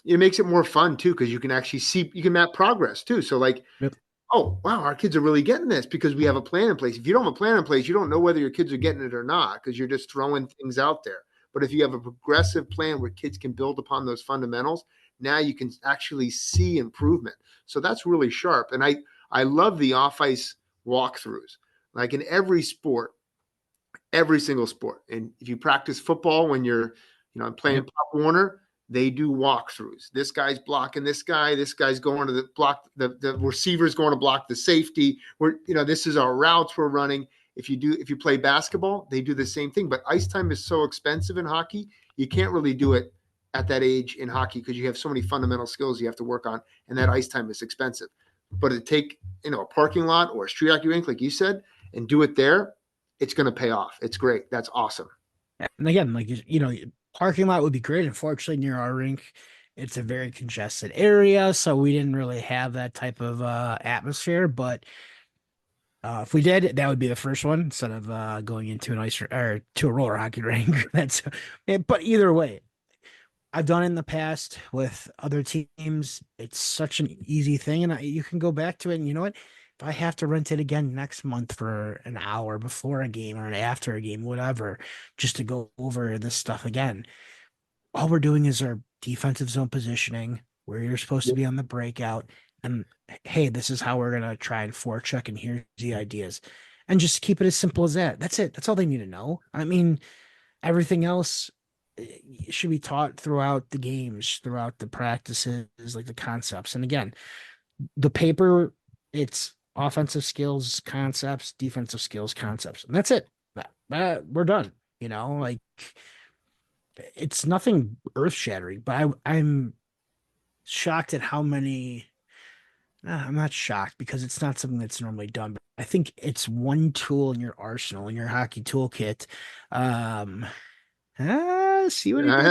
it makes it more fun too, because you can actually see, you can map progress too. So like, Yep. oh wow, our kids are really getting this because we have a plan in place. If you don't have a plan in place, you don't know whether your kids are getting it or not, because you're just throwing things out there. But if you have a progressive plan where kids can build upon those fundamentals, now you can actually see improvement. So that's really sharp. And I love the off ice walkthroughs. Like in every sport, every single sport. And if you practice football when you're, playing Yep. Pop Warner, they do walkthroughs. This guy's blocking this guy. This guy's going to the block. The receiver's going to block the safety. This is our routes we're running. If you play basketball, they do the same thing. But ice time is so expensive in hockey. You can't really do it at that age in hockey because you have so many fundamental skills you have to work on, and that ice time is expensive. but to take, a parking lot or a street hockey rink, like you said, and do it there, it's going to pay off. It's great. That's awesome. And again, like parking lot would be great. Unfortunately, near our rink, it's a very congested area, so we didn't really have that type of atmosphere. But if we did, that would be the first one instead of going into an ice or to a roller hockey rink. But either way, I've done it in the past with other teams. It's such an easy thing, and you can go back to it. And you know what? If I have to rent it again next month for an hour before a game or after a game, whatever, just to go over this stuff again, all we're doing is our defensive zone positioning, where you're supposed to be on the breakout, and hey, this is how we're gonna try and forecheck, and here's the ideas, and just keep it as simple as that. That's it. That's all they need to know. I mean, everything else should be taught throughout the games, throughout the practices, like the concepts. And again, the paper, it's offensive skills, concepts, defensive skills, concepts, and that's it. We're done. Like it's nothing earth shattering, but I'm shocked at how many. I'm not shocked because it's not something that's normally done, but I think it's one tool in your arsenal, in your hockey toolkit. Um, see what he did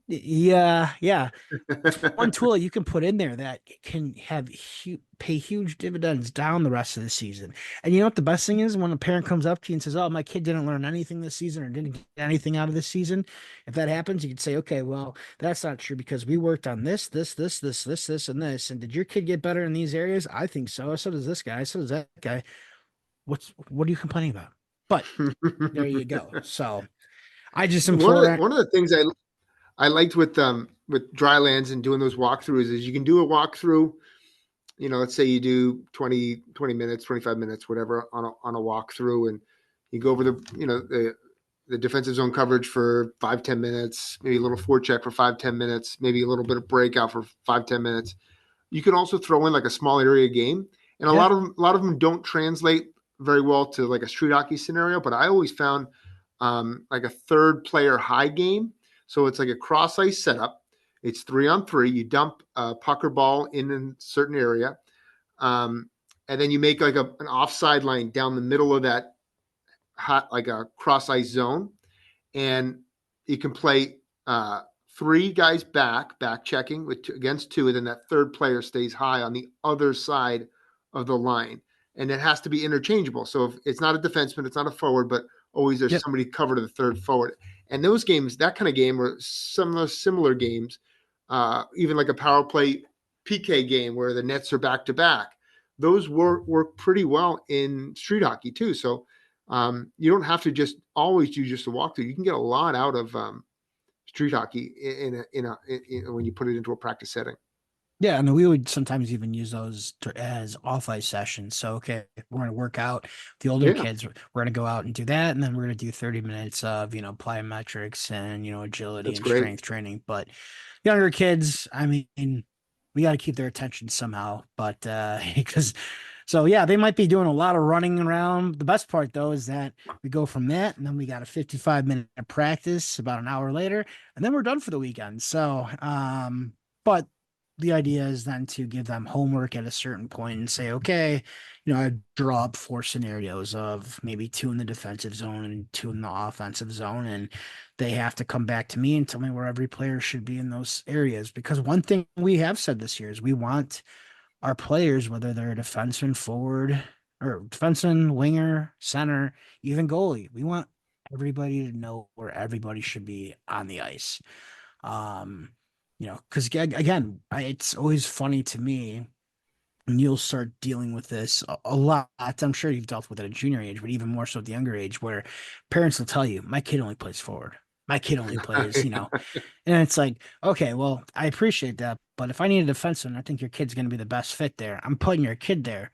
there? Yeah. It's one tool you can put in there that can pay huge dividends down the rest of the season. And you know what the best thing is? When a parent comes up to you and says, "Oh, my kid didn't learn anything this season or didn't get anything out of this season," if that happens, you can say, "Okay, well, that's not true because we worked on this, and this. And did your kid get better in these areas? I think so. So does this guy. So does that guy. What are you complaining about?" But there you go. So I just implore. One of the things I liked with Drylands and doing those walkthroughs is you can do a walkthrough. Let's say you do 20 minutes, 25 minutes, whatever on a walkthrough, and you go over the defensive zone coverage for 5-10 minutes, maybe a little forecheck for 5-10 minutes, maybe a little bit of breakout for 5-10 minutes. You can also throw in like a small area game, and a Yeah. lot of them don't translate very well to like a street hockey scenario. But I always found like a third player high game. So it's like a cross ice setup. It's 3-on-3. You dump a puck or ball in a certain area, and then you make like an offside line down the middle of that like a cross ice zone, and you can play three guys back checking against two, and then that third player stays high on the other side of the line, and it has to be interchangeable. So if it's not a defenseman, it's not a forward, but always there's Yep. somebody covered to the third forward. And those games, that kind of game, or some of those similar games, even like a power play PK game where the nets are back to back, those work pretty well in street hockey too. So you don't have to just always do just a walkthrough. You can get a lot out of street hockey when you put it into a practice setting. Yeah, and we would sometimes even use those as off ice sessions. So, okay, we're going to work out the older Yeah, kids. We're going to go out and do that, and then we're going to do 30 minutes of plyometrics and agility that's and great. strength training. But younger kids, I mean, we got to keep their attention somehow. But because so yeah, they might be doing a lot of running around. The best part though is that we go from that, and then we got a 55-minute practice about an hour later, and then we're done for the weekend. So, but the idea is then to give them homework at a certain point and say, okay, I draw up 4 scenarios of maybe 2 in the defensive zone and 2 in the offensive zone. And they have to come back to me and tell me where every player should be in those areas. Because one thing we have said this year is we want our players, whether they're a defenseman, forward, or defenseman, winger, center, even goalie, we want everybody to know where everybody should be on the ice. Um, because again, it's always funny to me when you'll start dealing with this a lot. I'm sure you've dealt with it at junior age, but even more so at the younger age, where parents will tell you, "My kid only plays forward. My kid only plays," and it's like, okay, well, I appreciate that, but if I need a defenseman, I think your kid's going to be the best fit there. I'm putting your kid there,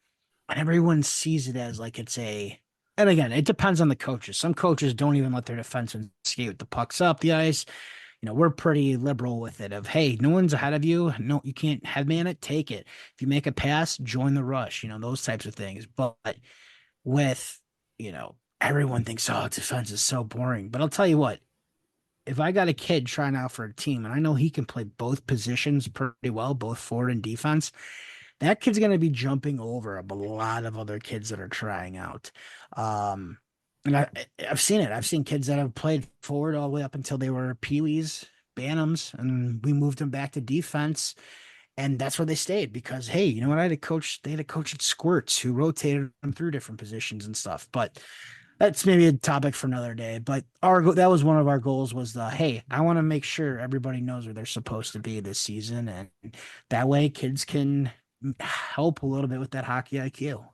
and everyone sees it as like it's a. And again, it depends on the coaches. Some coaches don't even let their defensemen skate with the pucks up the ice. We're pretty liberal with it of, hey, no one's ahead of you. No, you can't headman it, take it. If you make a pass, join the rush, those types of things. But with, everyone thinks, oh, defense is so boring. But I'll tell you what, if I got a kid trying out for a team and I know he can play both positions pretty well, both forward and defense, that kid's going to be jumping over a lot of other kids that are trying out. Um, and I've seen it. I've seen kids that have played forward all the way up until they were peewees, bantams, and we moved them back to defense. And that's where they stayed because, hey, you know what? They had a coach at Squirts who rotated them through different positions and stuff. But that's maybe a topic for another day. But that was one of our goals was hey, I want to make sure everybody knows where they're supposed to be this season. And that way kids can help a little bit with that hockey IQ.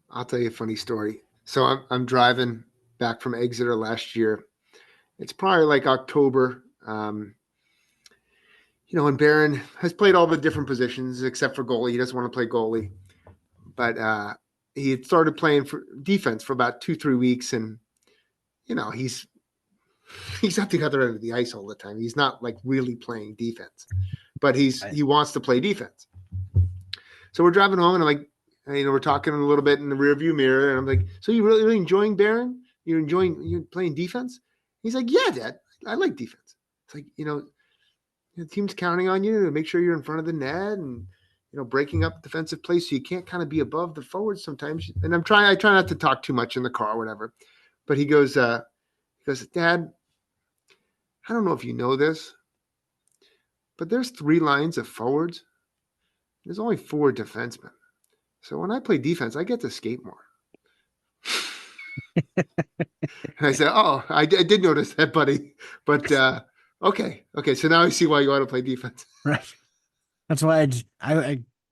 I'll tell you a funny story. So I'm driving back from Exeter last year. It's probably like October. And Barron has played all the different positions except for goalie. He doesn't want to play goalie, but he had started playing for defense for about 2-3 weeks, and he's at the other end of the ice all the time. He's not like really playing defense, but he wants to play defense. So we're driving home, and I'm like, we're talking a little bit in the rearview mirror, and I'm like, so you really enjoying Barron? You're playing defense? He's like, yeah, Dad, I like defense. It's like, the team's counting on you to make sure you're in front of the net and, breaking up defensive plays. So you can't kind of be above the forwards sometimes. And I try not to talk too much in the car or whatever, but he goes, Dad, I don't know if you know this, but there's 3 lines of forwards. There's only 4 defensemen. So when I play defense, I get to skate more. And I said, oh, I did notice that, buddy. But okay. So now I see why you want to play defense. Right. That's why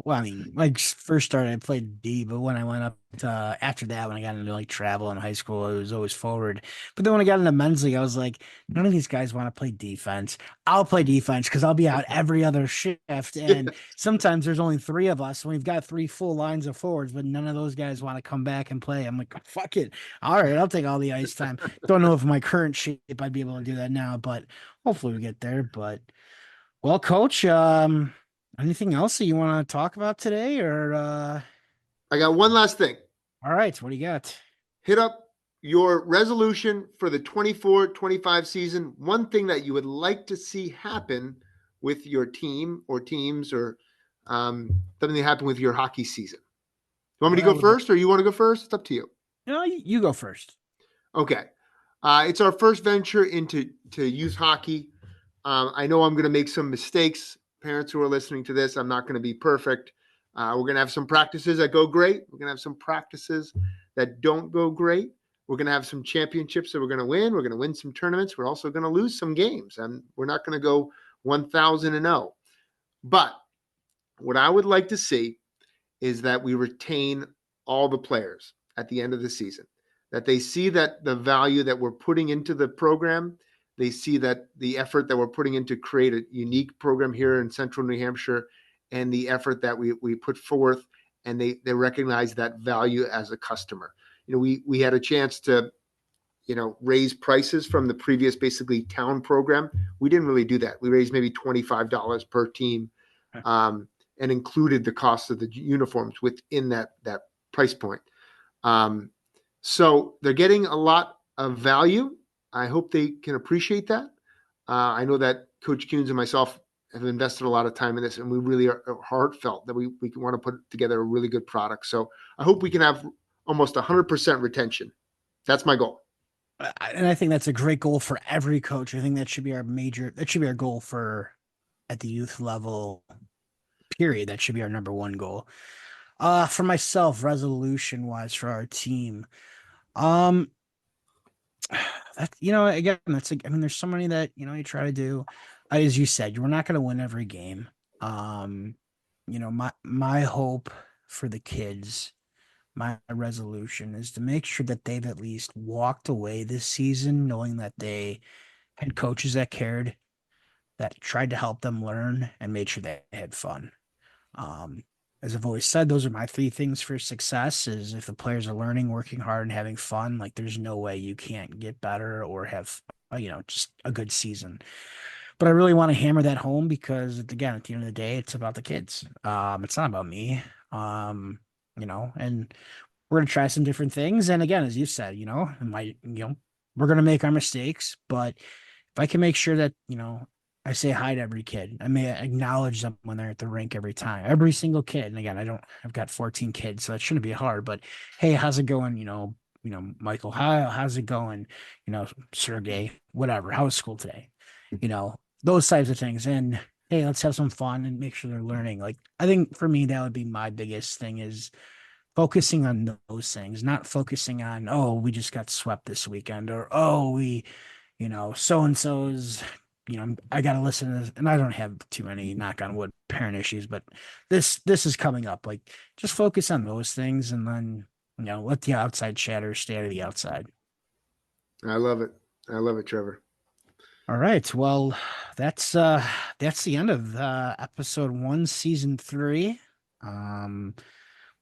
well, I mean, like first started, I played D, but when I went up to, after that, when I got into like travel in high school, it was always forward. But then when I got into men's league, I was like, none of these guys want to play defense. I'll play defense because I'll be out every other shift. And sometimes there's only 3 of us. And we've got 3 full lines of forwards, but none of those guys want to come back and play. I'm like, fuck it. All right, I'll take all the ice time. Don't know if my current shape I'd be able to do that now, but hopefully we get there. But well, coach, anything else that you want to talk about today or I got one last thing. all right, what do you got? Hit up your resolution for the 24-25 season. One thing that you would like to see happen with your team or teams or something that happen with your hockey season. You want me to go first or you want to go first? It's up to you. No, you go first. Okay. It's our first venture into youth hockey. I know I'm going to make some mistakes. Parents who are listening to this, I'm not going to be perfect. We're going to have some practices that go great. We're going to have some practices that don't go great. We're going to have some championships that we're going to win. We're going to win some tournaments. We're also going to lose some games, and we're not going to go 1,000-0. But what I would like to see is that we retain all the players at the end of the season, that they see that the value that we're putting into the program, they see that the effort that we're putting into create a unique program here in central New Hampshire and the effort that we put forth, and they recognize that value as a customer. We had a chance to, raise prices from the previous basically town program. We didn't really do that. We raised maybe $25 per team and included the cost of the uniforms within that price point. So they're getting a lot of value. I hope they can appreciate that. I know that Coach Kuhns and myself have invested a lot of time in this, and we really are heartfelt that we want to put together a really good product. So I hope we can have almost 100% retention. That's my goal. And I think that's a great goal for every coach. I think that should be our goal for at the youth level, period. That should be our number one goal. For myself, resolution wise for our team, that again, that's like, I mean, there's so many that you try to do. As you said, we're not going to win every game. My hope for the kids, my resolution is to make sure that they've at least walked away this season knowing that they had coaches that cared, that tried to help them learn and made sure they had fun. As I've always said, those are my 3 things for success is if the players are learning, working hard and having fun, like there's no way you can't get better or have, just a good season. But I really want to hammer that home because again, at the end of the day, it's about the kids. It's not about me. And we're going to try some different things. And again, as you said, we're going to make our mistakes, but if I can make sure that, I say hi to every kid. I may acknowledge them when they're at the rink every time. Every single kid. And again, I've got 14 kids, so that shouldn't be hard. But hey, how's it going? Michael, how's it going? Sergey, whatever. How was school today? Those types of things. And hey, let's have some fun and make sure they're learning. Like, I think for me, that would be my biggest thing is focusing on those things, not focusing on, oh, we just got swept this weekend, or oh, so and so's, I got to listen to this. And I don't have too many, knock on wood, parent issues, but this is coming up. Like, just focus on those things, and then let the outside chatter stay out of the outside. I love it. I love it, Trevor. All right. Well, that's the end of episode 1, season 3. Um,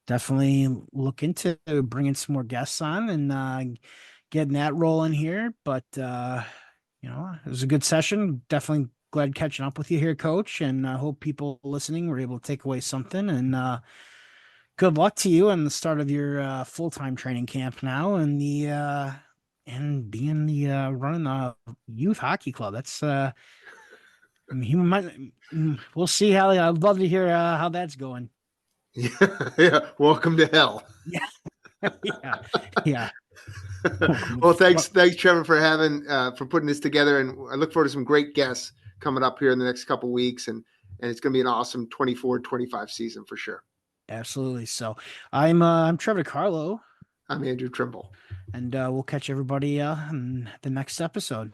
Definitely look into bringing some more guests on and getting that rolling here. But it was a good session. Definitely glad catching up with you here, Coach. And I hope people listening were able to take away something. And good luck to you on the start of your full-time training camp now, and the and being the running the youth hockey club. That's I mean, he might. We'll see how. I'd love to hear how that's going. Yeah, yeah. Welcome to hell. Yeah, yeah, yeah. Well, thanks, Trevor, for putting this together, and I look forward to some great guests coming up here in the next couple of weeks, and it's going to be an awesome 24-25 season for sure. Absolutely. So I'm Trevor Carlo, I'm Andrew Trimble. and we'll catch everybody in the next episode.